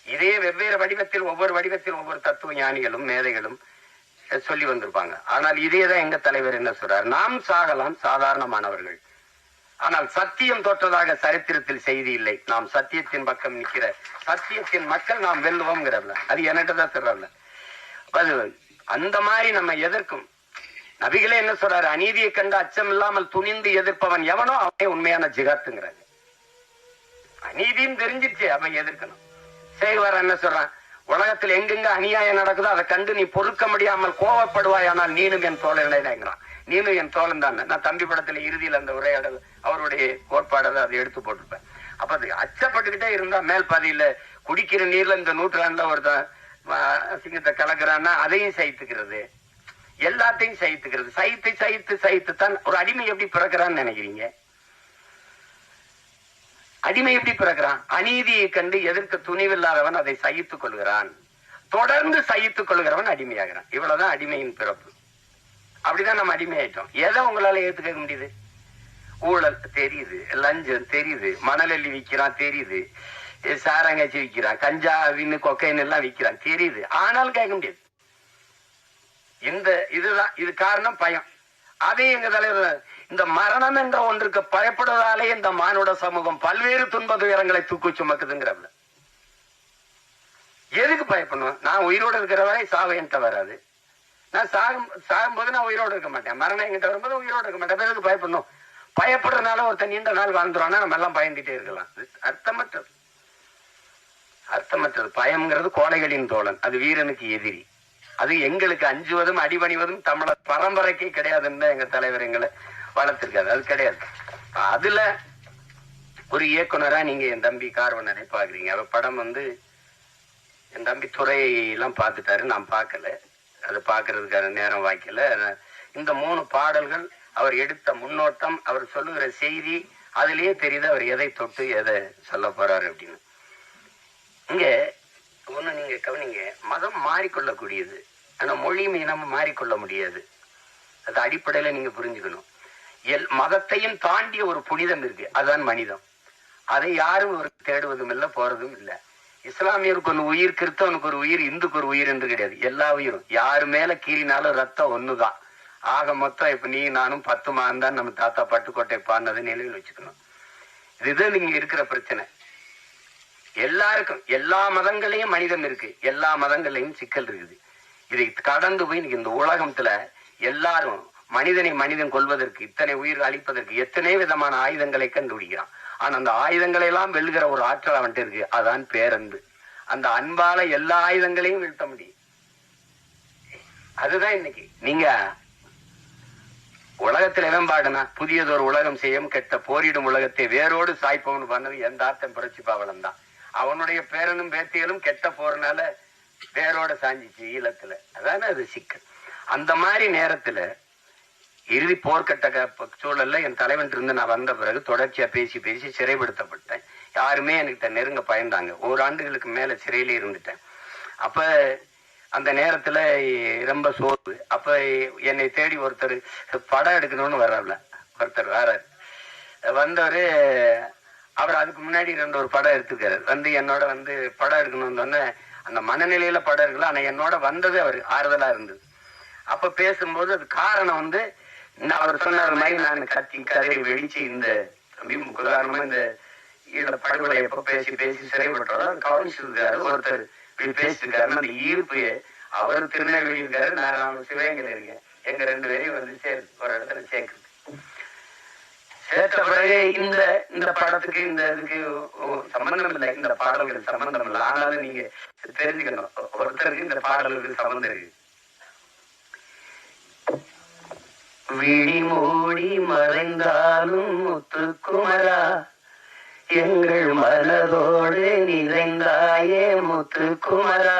இதே வெவ்வேறு வடிவத்தில், ஒவ்வொரு தத்துவ ஞானிகளும் மேதைகளும் சொல்லி வந்திருப்பாங்க. ஆனால் இதேதான் எங்க தலைவர் என்ன சொல்றார், நாம் சாகலாம், சாதாரணமானவர்கள், ஆனால் சத்தியம் தோற்றதாக சரித்திரத்தில் செய்தி இல்லை. நாம் சத்தியத்தின் பக்கம் நிக்கிற சத்தியத்தின் மக்கள் நாம் வெல்லுவோம்ங்கிறதுல அது என்கிட்ட தான் சொல்றாங்க. அது அந்த மாதிரி நம்ம எதற்கும் நபிகளே என்ன சொல்றாரு, அநீதியை கண்டு அச்சம் இல்லாமல் துணிந்து எதிர்ப்பவன் எவனோ அவனே உண்மையான ஜிகாத்துங்கிறாங்க. அநீதியும் தெரிஞ்சிருச்சு, அவன் எதிர்க்கணும். செய்வார் என்ன சொல்றான், உலகத்தில் எங்கெங்க அநியாயம் நடக்குதோ அதை கண்டு நீ பொறுக்க முடியாமல் கோவப்படுவாய், ஆனால் நீனும் என் தோழன். நீனும் என் தோழன் தான். நான் தம்பி படத்துல இறுதியில் அந்த உரையாடல் அவருடைய கோட்பாடை அதை எடுத்து போட்டிருப்பேன். அப்ப அது அச்சப்பட்டுக்கிட்டே இருந்தா மேல் பாதியில குடிக்கிற நீர்ல இந்த நூற்றாண்டுல ஒருத்தன் சிங்கத்தை கலக்குறான்னா அதையும் சகித்துக்கிறது, எல்லாத்தையும் சகித்துக்கிறது. சகித்து தான் ஒரு அடிமை எப்படி பிறக்கிறான்னு நினைக்கிறீங்க? அடிமை எப்படி பிறக்கிறான்? அநீதியை கண்டு எதிர்க்க துணிவில்லாதவன் அதை சகித்துக் கொள்கிறான், தொடர்ந்து சகித்துக் கொள்கிறவன் அடிமையாகிறான். இவ்வளவுதான் அடிமையின் பிறப்பு. அப்படிதான் நம்ம அடிமை ஆயிட்டோம். எதை உங்களால ஏத்துக்க முடியுது? ஊழல் தெரியுது, லஞ்சம் தெரியுது, மணல் அள்ளி விற்கிறான் தெரியுது, சாரங்காய்ச்சி விற்கிறான், கஞ்சா வின்னு கொக்கைன் எல்லாம் விற்கிறான் தெரியுது, ஆனாலும் கேட்க முடியாது. இது காரணம் பயம். அதே எங்க தலைவர் இந்த மரணம் என்ற ஒன்றுக்கு பயப்படுவதாலே இந்த மானுட சமூகம் பல்வேறு துன்ப துயரங்களை தூக்கி சுமக்குதுங்கிறவங்க. எதுக்கு பயப்படணும்? நான் உயிரோடு இருக்கிற வரை சாவு என்கிட்ட வராது. நான் சாகும்போது நான் உயிரோடு இருக்க மாட்டேன். மரணம் என்கிட்ட வரும்போது உயிரோடு இருக்க மாட்டேன். எதுக்கு பயப்படணும்? பயப்படுறதுனால ஒருத்தன் நீண்ட நாள் வாழ்ந்துருவானா நம்ம எல்லாம் பயந்துட்டே இருக்கலாம். அர்த்தமற்றது. பயம்ங்கிறது கோழைகளின் தோழன், அது வீரனுக்கு எதிரி. அது எங்களுக்கு அஞ்சுவதும் அடிபணிவதும் தமிழர் பரம்பரைக்கே கிடையாதுன்னு எங்க தலைவர் எங்களை வளர்த்திருக்காரு. அது கிடையாது. அதுல ஒரு இயக்குனரா நீங்க என் தம்பி கார்வனனை பாக்குறீங்க. அவ படம் என் தம்பி துறையெல்லாம் பார்த்துட்டாரு, நான் பார்க்கல. அது பார்க்கறதுக்கான நேரம் வாய்க்கல. இந்த 3 பாடல்கள் அவர் எடுத்த முன்னோட்டம், அவர் சொல்லுகிற செய்தி, அதுலயே தெரியுது அவர் எதை தொட்டு எதை சொல்ல போறாரு அப்படின்னு. இங்க ஒண்ணு நீங்க கவனிங்க, மதம் மாறிக்கொள்ளக்கூடியது, ஆனா மொழியும் இனமும் மாறிக்கொள்ள முடியாது. அது அடிப்படையில நீங்க புரிஞ்சுக்கணும். மதத்தையும் தாண்டிய ஒரு புனிதம் இருக்கு, அதுதான் மனிதம். அதை யாரும் ஒரு தேடுவதும் இல்லை, போறதும் இல்லை. இஸ்லாமியருக்கு ஒரு உயிர், கிறிஸ்தவனுக்கு ஒரு உயிர், இந்துக்கு ஒரு உயிர் என்று கிடையாது. எல்லா உயிரும் யாரு மேல கீறினாலும் ரத்தம் ஒண்ணுதான். ஆக மொத்தம் இப்ப நீ நானும் 10 மாதம் நம்ம தாத்தா பட்டுக்கோட்டை பாடினது நினைவில் வச்சுக்கணும். இதுதான் நீங்க இருக்கிற பிரச்சனை. எல்லாருக்கும் எல்லா மதங்களையும் மனிதன் இருக்கு, எல்லா மதங்களையும் சிக்கல் இருக்குது. இதை கடந்து போய் இந்த உலகத்துல எல்லாரும் மனிதன் கொள்வதற்கு, இத்தனை உயிர் அழிப்பதற்கு எத்தனை விதமான ஆயுதங்களை கண்டுபிடிக்கிறான். ஆனா அந்த ஆயுதங்களை எல்லாம் வெல்கிற ஒரு ஆற்றல் அவன்கிட்ட இருக்கு. அதான் பேரன்பு. அந்த அன்பால எல்லா ஆயுதங்களையும் வீழ்த்த முடியும். அதுதான் இன்னைக்கு நீங்க உலகத்துல எவன் பாடுனா புதியதொரு உலகம் செய்யும் கெட்ட போரிடும் உலகத்தை வேரோடு சாய்ப்பவன் பண்ணது எந்த ஆத்தம் புரட்சி பாவலம் தான். அவனுடைய பேரனும் பேத்திகளும் கெட்ட போறனால வேரோட சாஞ்சிச்சு ஈழத்துல. அதானே அது சிக்கல். அந்த மாதிரி நேரத்துல இறுதி போர்க்கட்ட சூழல்ல என் தலைவன் இருந்து நான் வந்த பிறகு தொடர்ச்சியா பேசி சிறைப்படுத்தப்பட்டேன். யாருமே எனக்கு நெருங்க பயந்தாங்க. 1 ஆண்டுகளுக்கு மேல சிறையிலே இருந்துட்டேன். அப்ப அந்த நேரத்துல ரொம்ப சோர்வு. அப்ப என்னை தேடி ஒருத்தர் படம் எடுக்கணும்னு வர்றாருல, ஒருத்தர் வர்றாரு. வந்தவரு அவர் அதுக்கு முன்னாடி 2 படம் எடுத்துக்காரு. என்னோட படம் எடுக்கணும்னு சொன்ன அந்த மனநிலையில படம் எடுக்கல. ஆனா என்னோட வந்தது அவர் ஆறுதலா இருந்தது. அப்ப பேசும்போது அது காரணம் அவர் சொன்னார் மாதிரி நான் கத்தி கதை வெடிச்சு இந்த உதாரணமா இந்த படுகொலை எப்ப பேசி சிறைப்பட்டோம் கவனிச்சிருக்காரு. ஒருத்தர் பேசிருக்காருன்னா அந்த ஈர்ப்பு அவர் திருநெல்வேலி இருக்காரு, நான் சிவகங்கையில இருக்கேன். எங்க 2 பேரையும் ஒரு இடத்துல சேர்த்த பிறகு இந்த படத்துக்கு இந்த இதுக்கு சம்பந்தம் இல்லை, இந்த பாடல்கள் சம்பந்தம் இல்லை. ஆனாலும் நீங்க தெரிஞ்சுக்கணும், ஒருத்தருக்கு இந்த பாடல்களுக்கு சம்பந்தம் இருக்கு. விழி மூடி மறைந்தாலும் முத்துக்குமரா எங்கள் மனதோடு நிறைந்தாயே முத்துக்குமரா,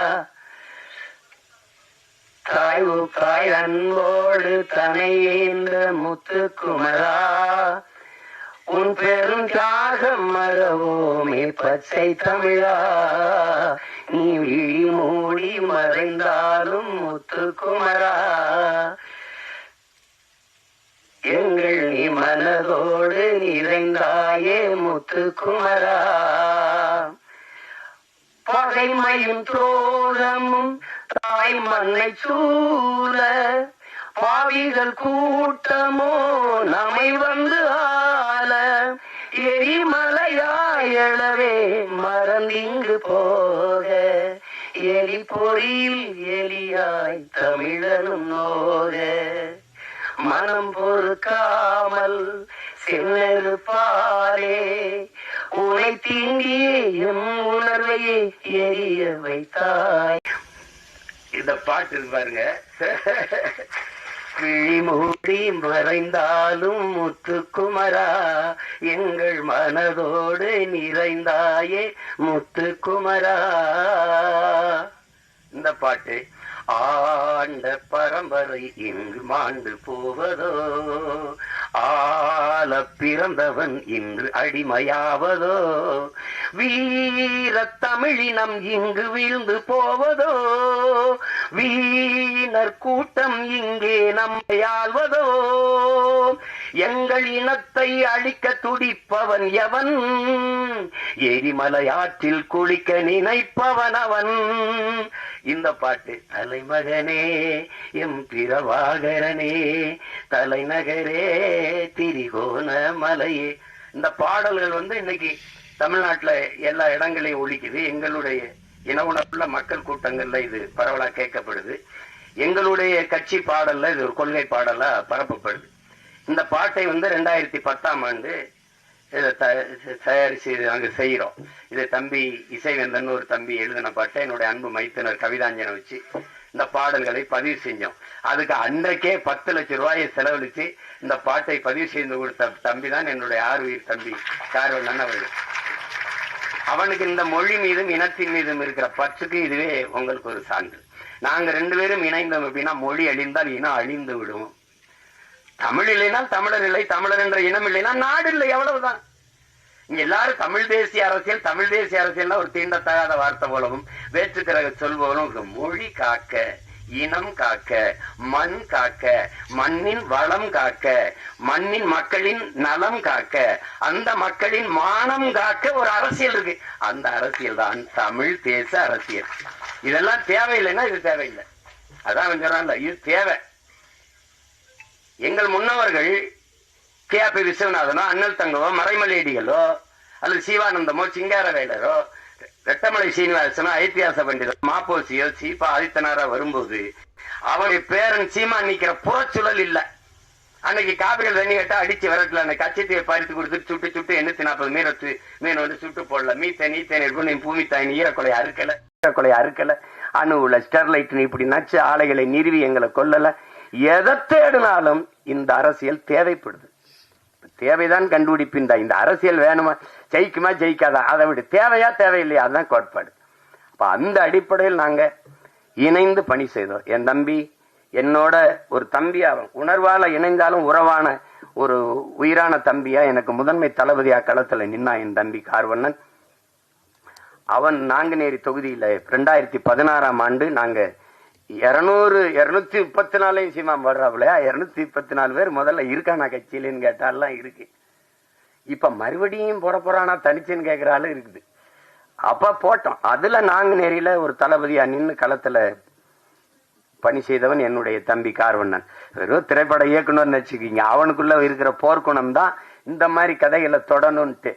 தாய் அன்போடு தனையேந்த முத்துக்குமரா, உன் பெரும் தியாகம் மறவோமே பச்சை தமிழா, நீ விழி மூடி மறைந்தாலும் முத்துக்குமரா, எங்கள் நீ மனதோடு நிறைந்தாயே முத்துக்குமரா, பகைமையும் துரோகமும் தாய் மண்ணை சூழ பாவிகள் கூட்டமோ நம்மை ஆள, எரிமலையாயளவே மறந்திங்கு போக, எரி பொறியில் எலியாய் தமிழனும் நோக, மனம் பொறுக்காமல் சென்னரு பாரே உனை தீண்டியே எம் உணர்வையே எரிய வைத்தாய். இந்த பாட்டு பாருங்க. விழி மூடி மறைந்தாலும் முத்துக்குமரா எங்கள் மனதோடு நிறைந்தாயே முத்துக்குமரா. இந்த பாட்டு ஆண்ட பரம்பரை இங்கு மாண்டு போவதோ, ஆள பிறந்தவன் இன்று அடிமையாவதோ, வீர தமிழினம் இங்கு வீழ்ந்து போவதோ, வீணர் கூட்டம் இங்கே நம்மை ஆள்வதோ, எங்கள் இனத்தை அழிக்க துடிப்பவன் எவன், எரிமலையாற்றில் குளிக்க நினைப்பவன் அவன். இந்த பாட்டு தலைமகனே எம் பிரபாகரனே தலைநகரே திரிகோண மலையே. இந்த பாடல்கள் இன்னைக்கு தமிழ்நாட்டுல எல்லா இடங்களையும் ஒலிக்குது. எங்களுடைய இன உணர்வுள்ள மக்கள் கூட்டங்கள்ல இது பரவலா கேட்கப்படுது. எங்களுடைய கட்சி பாடல்ல இது ஒரு கொள்கை பாடலா பரப்பப்படுது. இந்த பாட்டை 2010ஆம் ஆண்டு தயாரிச்சு நாங்க செய்யறோம். இதை தம்பி இசைவேந்தன் ஒரு தம்பி எழுதின பாட்டை என்னுடைய அன்பு மைத்தினர் கவிதாஞ்சனை வச்சு இந்த பாடல்களை பதிவு செஞ்சோம். அதுக்கு அன்றைக்கே 10 லட்சம் ரூபாயை செலவழிச்சு இந்த பாட்டை பதிவு செய்து கொடுத்த தம்பி தான் என்னுடைய ஆர்வீர் தம்பி கார்வண்ணன் அவர்கள். அவனுக்கு இந்த மொழி மீதும் இனத்தின் மீதும் இருக்கிற பற்றுக்கு இதுவே உங்களுக்கு ஒரு சான்று. நாங்க 2 பேரும் இணைந்தோம் அப்படின்னா மொழி அழிந்தால் இனம் அழிந்து விடுவோம். தமிழ் இல்லைனால் தமிழர் இல்லை, தமிழர் என்ற இனம் இல்லைன்னா நாடு இல்லை, எவ்வளவுதான். இங்க எல்லாரும் தமிழ் தேசிய அரசியல் ஒரு தீண்டத்தகாத வார்த்தை போலவும் வேற்றுக்கிற சொல் போலவும் மொழி காக்க இனம் காக்க, மண் காக்க, மண்ணின் வளம் காக்க, மண்ணின் மக்களின் நலம் காக்க, அந்த மக்களின் மானம் காக்க ஒரு அரசியல் இருக்கு. அந்த அரசியல் தான் தமிழ் தேச அரசியல். இதெல்லாம் தேவையில்லைன்னா இது தேவையில்லை. அதான் சொல்றாங்க, இது தேவை. எங்கள் முன்னவர்கள் கே.பி. விஸ்வநாதனோ, அண்ணல் தங்கவோ, மறைமலையடிகளோ, அல்லது சிவானந்தமோ, சிங்காரவேலரோ, ரெட்டமலை சீனிவாசனோ, ஐத்தியாச பண்டிதோ, மாப்போசியோ, சீபா ஆதித்தனாரோ வரும்போது அவருடைய பேரன் சீமா நிக்கிற புறச்சுழல் இல்ல. அன்னைக்கு காப்பிகள் தண்ணி கேட்டா அடிச்சு விரட்டல, அந்த கச்சத்தையை பறித்து கொடுத்துட்டு சுட்டு சுட்டு 840 மீன் வந்து சுட்டு போடல. மீத்தேன் ஈத்தேன் இருக்கும், பூமி தாயின் ஈரக்கொலை அறுக்கல, அணுவுல ஸ்டெர்லைட் இப்படி நச்சு ஆலைகளை நிறுவி எங்களை கொல்லல. எதை தேடினாலும் இந்த அரசியல் தேவைப்படுது. தேவைதான் கண்டுபிடிப்பின் இந்த அரசியல் வேணுமா, ஜெயிக்குமா ஜெயிக்காதா, அதை விட தேவையா தேவையில்லையா, அதுதான் கோட்பாடு. அப்ப அந்த அடிப்படையில் நாங்க இணைந்து பணி செய்தோம். என் தம்பி என்னோட ஒரு தம்பி, அவன் உணர்வால இணைந்தாலும் உறவான ஒரு உயிரான தம்பியா எனக்கு முதன்மை தளபதியா களத்துல நின்னா என் தம்பி கார்வண்ணன். அவன் நாங்குநேரி தொகுதியில 2016ஆம் ஆண்டு நாங்க 234 சீமா வர்றாப்புலையா, 234 பேர் முதல்ல இருக்கானா கட்சியிலன்னு கேட்டாலாம் இருக்கு. இப்ப மறுபடியும் போறானா தனிச்சுன்னு கேட்கிறாலும் இருக்குது. அப்ப போட்டோம். அதுல நாங்குநேரியில ஒரு தளபதியா நின்று களத்துல பணி செய்தவன் என்னுடைய தம்பி கார்வண்ணன். வெறும் திரைப்பட இயக்குனர்னு வச்சுக்கீங்க, அவனுக்குள்ள இருக்கிற போர்க்குணம் தான் இந்த மாதிரி கதைகளை தொடணும்ட்டு.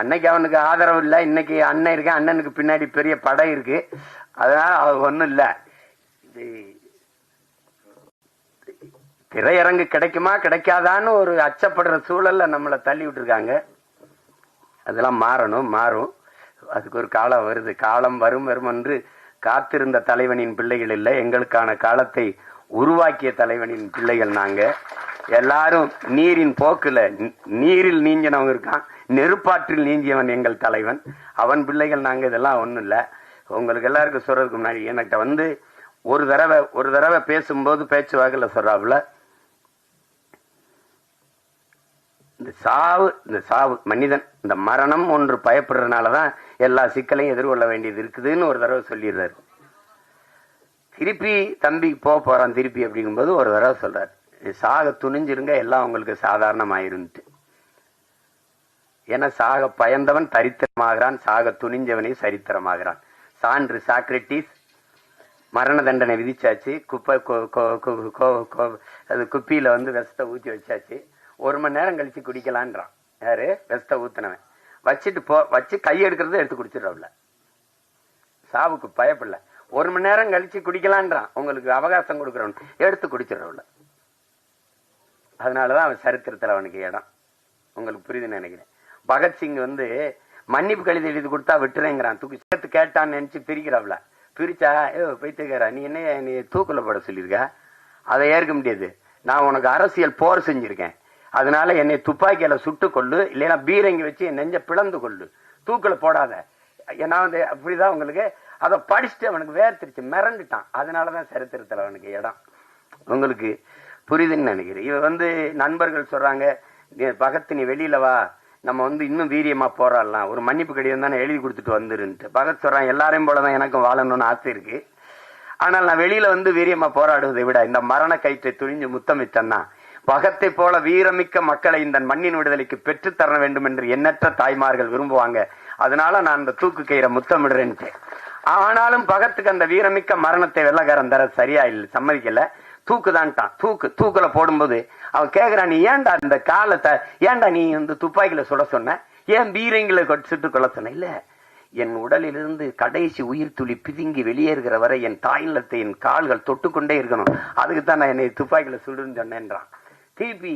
அன்னைக்கு அவனுக்கு ஆதரவு இல்லை, இன்னைக்கு அண்ணன் இருக்கேன், அண்ணனுக்கு பின்னாடி பெரிய படை இருக்கு. அதனால அவன் ஒண்ணும் இல்ல. திரையரங்கு கிடைக்குமா கிடைக்காதான்னு ஒரு அச்சப்படுற சூழல்ல நம்மளை தள்ளி விட்டுருக்காங்க. அதெல்லாம் மாறும். அதுக்கு ஒரு காலம் வருது. காலம் வரும் என்று காத்திருந்த தலைவனின் பிள்ளைகள் இல்லை, எங்களுக்கான காலத்தை உருவாக்கிய தலைவனின் பிள்ளைகள் நாங்க எல்லாரும். நீரின் போக்குல நீரில் நீஞ்சினவங்க இருக்கான், நெருப்பாற்றில் நீஞ்சியவன் எங்கள் தலைவன், அவன் பிள்ளைகள் நாங்க. இதெல்லாம் ஒண்ணும் இல்ல. உங்களுக்கு எல்லாருக்கும் சொல்றதுக்கு முன்னாடி என்கிட்ட வந்து ஒரு தடவை பேசும்போது பேச்சுவாக்கில் சொல்றாப்புல, இந்த சாவு மனிதன் இந்த மரணம் ஒன்று பயப்படுறதுனாலதான் எல்லா சிக்கலையும் எதிர்கொள்ள வேண்டியது இருக்குதுன்னு ஒரு தடவை சொல்லிடுறாரு. திருப்பி தம்பி போறான் திருப்பி அப்படிங்கும்போது ஒரு தடவை சொல்றாரு, சாக துணிஞ்சிருங்க, எல்லாம் உங்களுக்கு சாதாரணமாயிருந்துட்டு. ஏன்னா சாக பயந்தவன் தரித்திரமாகிறான், சாக துணிஞ்சவனே சரித்திரமாகிறான். சான்று சாக்ரட்டிஸ் மரண தண்டனை விதிச்சாச்சு. அது குப்பியில வந்து விஷத்தை ஊற்றி வச்சாச்சு. 1 மணி நேரம் கழிச்சு குடிக்கலான்றான். யாரு? விஷத்தை ஊத்தினவன். வச்சு கை எடுக்கிறத எடுத்து குடிச்சிடறவுல. சாவுக்கு பயப்படல. 1 மணி நேரம் கழிச்சு குடிக்கலான்றான், உங்களுக்கு அவகாசம் கொடுக்கறவன் எடுத்து குடிச்சிடறவுல. அதனாலதான் அவன் சரித்திரத்துல அவனுக்கு இடம். உங்களுக்கு புரியுதுன்னு நினைக்கிறேன். பகத்சிங் வந்து மன்னிப்பு கடிதம் எழுதி கொடுத்தா விட்டுறேங்கிறான். தூக்கி சேர்த்து கேட்டான்னு நினைச்சு பிரிக்கிறாப்ல. பிரிச்சா பைத்துக்காரா, நீ என்ன தூக்குல போட சொல்லியிருக்க, அதை ஏற்க முடியாது. நான் உனக்கு அரசியல் போர் செஞ்சிருக்கேன், அதனால என்னை துப்பாக்கியில சுட்டு கொள்ளு, இல்லைன்னா பீரங்கி வச்சு என் நெஞ்ச பிளந்து கொள்ளு, தூக்குல போடாத. நான் வந்து அப்படிதான் உங்களுக்கு அதை படிச்சுட்டு அவனுக்கு வேர்த்திருச்சு, மிரண்டுட்டான். அதனாலதான் சரித்திரத்துல அவனுக்கு இடம். உங்களுக்கு புரியுதுன்னு நினைக்கிறேன். இவ வந்து நண்பர்கள் சொல்றாங்க, பகத் நீ வெளியில வா, நம்ம வந்து இன்னும் வீரியமா போராடலாம், ஒரு மன்னிப்பு கடிதம் தானே எழுதி கொடுத்துட்டு வந்துருன்ட்டு. பகத் சொல்றான், எல்லாரையும் போலதான் எனக்கும் வாழணும்னு ஆசை இருக்கு, ஆனால் நான் வெளியில வந்து வீரியமா போராடுவதை விட இந்த மரண கயிற்றை துணிஞ்சு முத்தமிட்டன்னா பகத்தை போல வீரமிக்க மக்களை இந்த மண்ணின் விடுதலைக்கு பெற்று தர வேண்டும் என்று எண்ணற்ற தாய்மார்கள் விரும்புவாங்க. அதனால நான் இந்த தூக்கு கயிறை முத்தமிடுறேன்ட்டு. ஆனாலும் பகத்துக்கு அந்த வீரமிக்க மரணத்தை வெள்ளக்காரன் தர சரியா இல்லை, சம்மதிக்கல. தூக்குதான்ட்டான். தூக்குல போடும்போது அவன் கேக்குறான், நீ ஏன்டா இந்த காலத்தை ஏன்டா நீ வந்து துப்பாக்கியில சுட சொன்ன, ஏன் பீரங்கில சுட்டு கொள்ள சொன்ன? இல்ல, என் உடலிலிருந்து கடைசி உயிர் துளி பிதுங்கி வெளியேறுகிற வரை என் தாயிலத்தை என் கால்கள் தொட்டுக்கொண்டே இருக்கணும், அதுக்குத்தான் நான் என்னை துப்பாக்கியில சுடுன்னு சொன்னேன்றான். திருப்பி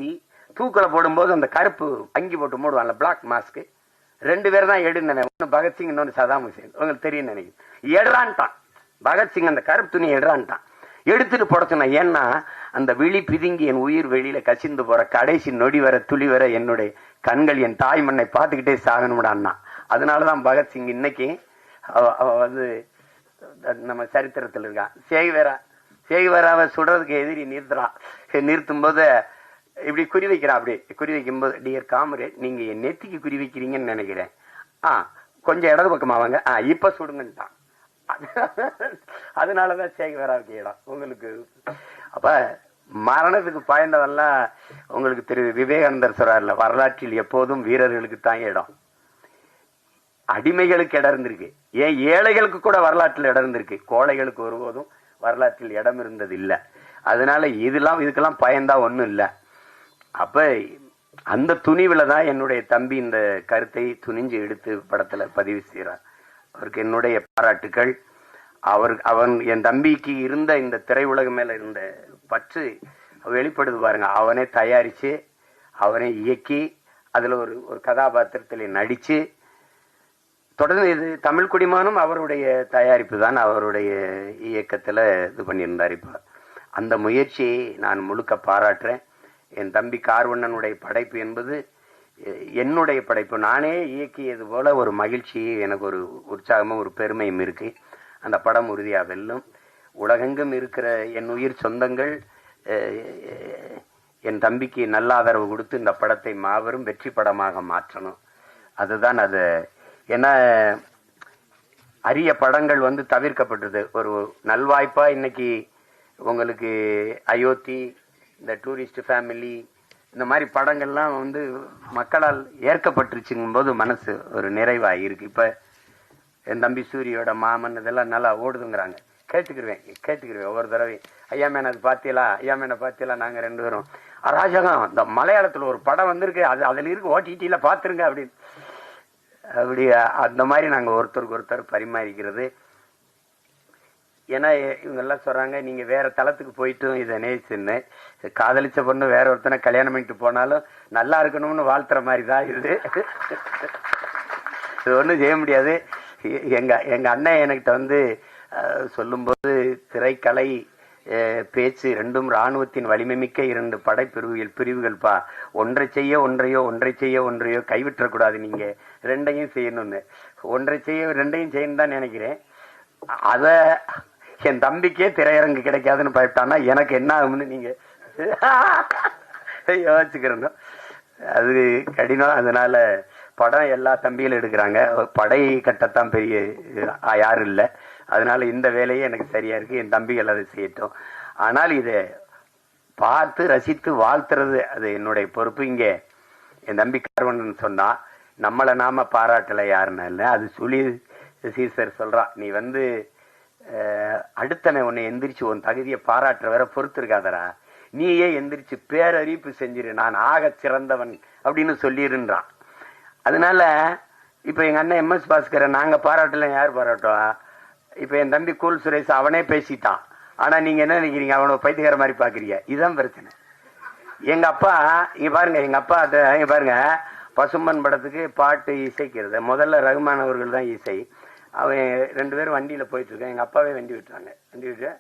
தூக்குல போடும்போது அந்த கருப்பு அங்கி போட்டு மூடுவான்ல, பிளாக் மாஸ்க், 2 பேர் தான் எடுனேன். ஒன்னு பகத்சிங், இன்னொன்னு சதாம் ஹுசேன். உங்களுக்கு தெரியும் நினைக்கிறேன். எடுறான்ட்டான் பகத்சிங், அந்த கருப்பு துணியை எடுறான்ட்டான். எடுத்துட்டு போட சொன்ன. ஏன்னா அந்த விழி பிதுங்கி என் உயிர் வெளியில கசிந்து போற கடைசி நொடி வர துளி வர என்னுடைய கண்கள் என் தாய் மண்ணை பார்த்துக்கிட்டே சாகணும்டான்னா. அதனாலதான் பகத்சிங் இன்னைக்கு வந்து நம்ம சரித்திரத்தில் இருக்கான். சேகுவேராவை சுடுறதுக்கு எதிரி நிறுத்தும் போது இப்படி குறி வைக்கிறான். அப்படி குறி வைக்கும் போது, டியர் காம்ரேட், நீங்க என் நெத்திக்கு குறி வைக்கிறீங்கன்னு நினைக்கிறேன், கொஞ்சம் இடது பக்கமா வாங்க, இப்ப சுடுங்கன்ட்டான். அதனாலதான் சேகுவேராவுக்கு இடம் உங்களுக்கு. அப்ப மரணத்துக்கு பாய்ந்தவெல்லாம் உங்களுக்கு திரு விவேகானந்தர் சொல்றாருல, வரலாற்றில் எப்போதும் வீரர்களுக்கு தான் இடம், அடிமைகளுக்கு இடம் இருந்திருக்கு. ஏன் ஏழைகளுக்கு கூட வரலாற்றில் இடம் இருந்திருக்கு, கோழைகளுக்கு ஒருபோதும் வரலாற்றில் இடம் இருந்தது இல்லை. அதனால இதுக்கெல்லாம் பயந்தா ஒண்ணும் இல்லை. அப்ப அந்த துணிவுல தான் என்னுடைய தம்பி இந்த கருத்தை துணிஞ்சு எடுத்து படத்துல பதிவு செய்யறார். அவருக்கு என்னுடைய பாராட்டுக்கள். அவன் என் தம்பிக்கு இருந்த இந்த திரையுலக மேல இருந்த பற்று வெளிப்படுது பாருங்க. அவனே தயாரிச்சு, அவனே இயக்கி, அதுல ஒரு கதாபாத்திரத்திலே நடிச்சு, தொடர்ந்து இது தமிழ் குடிமகனும் அவருடைய தயாரிப்பு தான், அவருடைய இயக்கத்துல இது பண்ணியிருந்தார். இப்ப அந்த முயற்சியை நான் முழுக்க பாராட்டுறேன். என் தம்பி கார்வண்ணனுடைய படைப்பு என்பது என்னுடைய படைப்பு. நானே இயக்கியது போல ஒரு மகிழ்ச்சி, எனக்கு ஒரு உற்சாகமும் ஒரு பெருமையும் இருக்கு. அந்த படம் உறுதியாக வெல்லும். உலகெங்கும் இருக்கிற என் உயிர் சொந்தங்கள் என் தம்பிக்கு நல்ல ஆதரவு கொடுத்து இந்த படத்தை மாபெரும் வெற்றி படமாக மாற்றணும். அதுதான் அது. ஏன்னா அரிய படங்கள் தவிர்க்கப்பட்டது. ஒரு நல்வாய்ப்பா இன்னைக்கு உங்களுக்கு அயோத்தி, இந்த டூரிஸ்ட் ஃபேமிலி, இந்த மாதிரி படங்கள்லாம் மக்களால் ஏற்கப்பட்டுருச்சுங்கும் போது மனசு ஒரு நிறைவா இருக்கு. இப்ப என் தம்பி சூரியோட மாமன் இதெல்லாம் நல்லா ஓடுதுங்கிறாங்க. கேட்டுக்கிருவேன் ஒவ்வொரு தடவை. ஐயா மேன அது பாத்தியலா, நாங்க 2 பேரும் அராஜகம், இந்த மலையாளத்துல ஒரு படம் வந்திருக்கு, அதுல இருக்கு, ஓடிடியில பாத்துருங்க அப்படின்னு. அப்படி அந்த மாதிரி நாங்க ஒருத்தருக்கு ஒருத்தர் பரிமாறிக்கிறது. ஏன்னா இவங்க எல்லாம் சொல்றாங்க, நீங்க வேற தளத்துக்கு போயிட்டும் இதை நேசின்னு, காதலிச்ச பொண்ணு வேற ஒருத்தனை கல்யாணம் பண்ணிட்டு போனாலும் நல்லா இருக்கணும்னு வாழ்த்துற மாதிரி தான் இது. இது ஒண்ணும் செய்ய முடியாது. எங்க அண்ணன் என்கிட்ட சொல்லும்போது, திரைக்கலை பேச்சு ரெண்டும் இராணுவத்தின் வலிமை மிக்க 2 பிரிவுகள்ப்பா, ஒன்றை செய்ய ஒன்றையோ கைவிட்டக்கூடாது, நீங்க 2ஐயும் செய்யணும்னு. ஒன்றை செய்ய 2ஐயும் செய்யணும் தான் நினைக்கிறேன். அத என் தம்பிக்கே திரையரங்கு கிடைக்காதுன்னு பயப்பட்டான்னா எனக்கு என்ன ஆகும்னு நீங்க யோசிச்சுக்கிறோம். அது கடினம். அதனால படம் எல்லா தம்பியிலும் எடுக்கிறாங்க, படை கட்டத்தான் பெரிய யாரும் இல்லை. அதனால இந்த வேலையே எனக்கு சரியா இருக்கு, என் தம்பிகள் அதை செய்யட்டும். ஆனால் இதை பார்த்து ரசித்து வாழ்த்துறது அது என்னுடைய பொறுப்பு. இங்க என் தம்பி கார்வண்ணன் சொன்னா, நம்மளை நாம பாராட்டலை யாருன்னா இல்லை, அது சொல்லி சீசர் சொல்றான், நீ அடுத்தவன் உன்னை எந்திரிச்சு உன் தகுதியை பாராட்டுற வர பொறுத்து இருக்காதரா, நீயே எந்திரிச்சு பேரறிவிப்பு செஞ்சிரு, நான் ஆக சிறந்தவன் அப்படின்னு சொல்லிருன்றான். அதனால இப்ப எங்க அண்ணன் MS பாஸ்கரை நாங்க பாராட்டல, யார் பாராட்டுவா? இப்ப என் தம்பி கூல் சுரேஷ் அவனே பேசிட்டான். ஆனா நீங்க என்ன நினைக்கிறீங்க, அவனை பைத்தியக்கார மாதிரி பாக்குறீங்க. இதுதான் பிரச்சனை. எங்க அப்பா இங்க பாருங்க, எங்க அப்பா இங்க பாருங்க, பசும்பன் படத்துக்கு பாட்டு இசைக்கிறது முதல்ல ரகுமான் அவர்கள் தான் இசை. அவன் 2 பேரும் வண்டியில போயிட்டு இருக்கான், எங்க அப்பாவே வண்டி விட்டுறாங்க. வண்டி விட்டு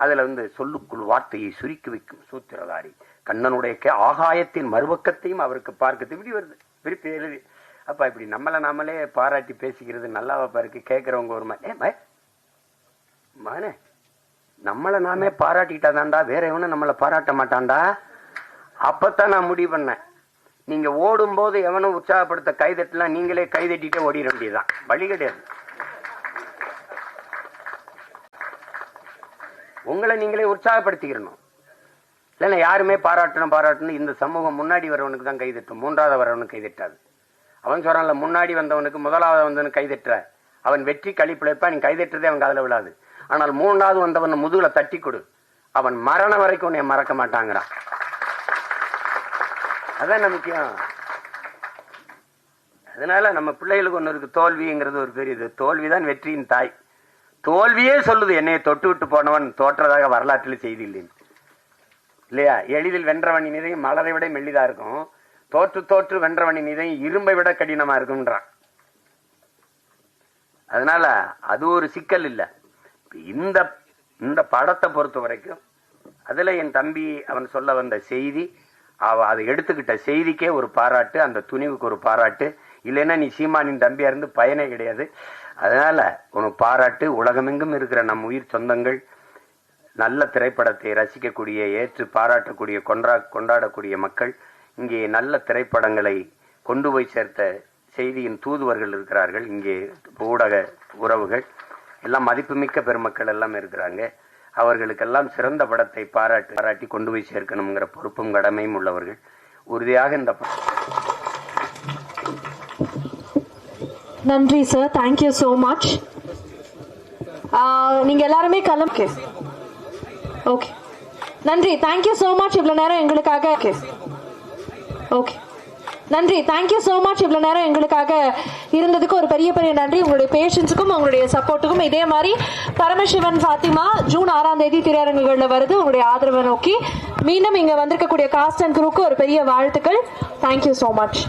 அதுல சொல்லுக்குள் வார்த்தையை சுருக்கி வைக்கும் சூத்திரதாரி, கண்ணனுடைய ஆகாயத்தின் மறுபக்கத்தையும் அவருக்கு பார்க்க இப்படி வருது, விருப்பி எழுதி. அப்பா இப்படி நம்மளை நாமளே பாராட்டி பேசிக்கிறது நல்லாவா இருக்கு? கேட்கறவங்க ஒரு மகனே, நம்மளை நாமே பாராட்டிட்டாதான்டா, வேற எவனும் நம்மளை பாராட்ட மாட்டான்டா. அப்பத்தான் நான் முடிவு பண்ணேன், நீங்க ஓடும் போது எவனும் உற்சாகப்படுத்த கைதட்டலாம், நீங்களே கைதட்டிட்டே ஓடிட வேண்டியதுதான், வழி கிடையாது. உங்களை நீங்களே உற்சாகப்படுத்திக்கிறணும். இல்லைன்னா யாருமே பாராட்டணும் இந்த சமூகம் முன்னாடி வரவனுக்கு தான் கைதட்டும், 3வது வரவனுக்கு கைதட்டாது. அவன் சொல்றான்ல, முன்னாடி வந்தவனுக்கு 1வது வந்தவனுக்கு கைதட்டுற, அவன் வெற்றி கழிப்பிழைப்பா, நீ கைதட்டுறதே அவன் காதுல விழாது. ஆனால் 3வது வந்தவன் முதுகுல தட்டி கொடு, அவன் மரணம் வரைக்கும் உன்னை மறக்க மாட்டாங்கிறான். அதான் முக்கியம். அதனால நம்ம பிள்ளைகளுக்கு ஒண்ணு இருக்கு, தோல்விங்கிறது ஒரு பெரிய தோல்விதான் வெற்றியின் தாய். தோல்வியே சொல்லுது, என்னைய தொட்டு விட்டு போனவன் தோற்றதாக வரலாற்றில் செய்தி இல்லைன்னு, இல்லையா? எளிதில் வென்றவனின் இதயம் மலரை விட மெல்லிதா இருக்கும், தோற்று வென்றவனின் இதயம் இரும்பை விட கடினமா இருக்கும்ன்றான். அதனால அது ஒரு சிக்கல் இல்லை. இந்த படத்தை பொறுத்த வரைக்கும் அதுல என் தம்பி அவன் சொல்ல வந்த செய்தி, அதை எடுத்துக்கிட்ட செய்திக்கே ஒரு பாராட்டு, அந்த துணிவுக்கு ஒரு பாராட்டு. இல்லைன்னா நீ சீமானின் தம்பியா இருந்து பயனே கிடையாது. அதனால உனக்கு பாராட்டு. உலகமெங்கும் இருக்கிற நம் உயிர் சொந்தங்கள் நல்ல திரைப்படத்தை ரசிக்கக்கூடிய, ஏற்று பாராட்டக்கூடிய, கொண்டாடக்கூடிய மக்கள், இங்கே நல்ல திரைப்படங்களை கொண்டு போய் சேர்த்த செய்தியின் தூதுவர்கள் இருக்கிறார்கள். இங்கே ஊடக உறவுகள் எல்லாம் மதிப்புமிக்க பெருமக்கள் எல்லாம் இருக்கிறாங்க. அவர்களுக்கெல்லாம் சிறந்த படத்தை பாராட்டி கொண்டு போய் சேர்க்கணுங்கிற பொறுப்பும் கடமையும் உள்ளவர்கள். உறுதியாக இந்த நன்றி சார், தேங்க்யூ சோ மச். நீங்க எல்லாருமே கிளம்பு. ஓகே, நன்றி, தேங்க்யூ சோ மச். இவ்வளவு நேரம் எங்களுக்காக ஓகே, நன்றி, தேங்க்யூ சோ மச். இவ்வளவு நேரம் எங்களுக்காக இருந்ததுக்கு ஒரு பெரிய பெரிய நன்றி. உங்களுடைய பேஷன்ஸுக்கும் உங்களுடைய சப்போர்ட்டுக்கும். இதே மாதிரி பரமசிவன் ஃபாத்திமா ஜூன் 6ஆம் தேதி திரையரங்குகள்ல வருது. உங்களுடைய ஆதரவை நோக்கி மீண்டும் இங்க வந்திருக்கக்கூடிய காஸ்ட் அண்ட் குரூக்கு ஒரு பெரிய வாழ்த்துக்கள். Thank you so much.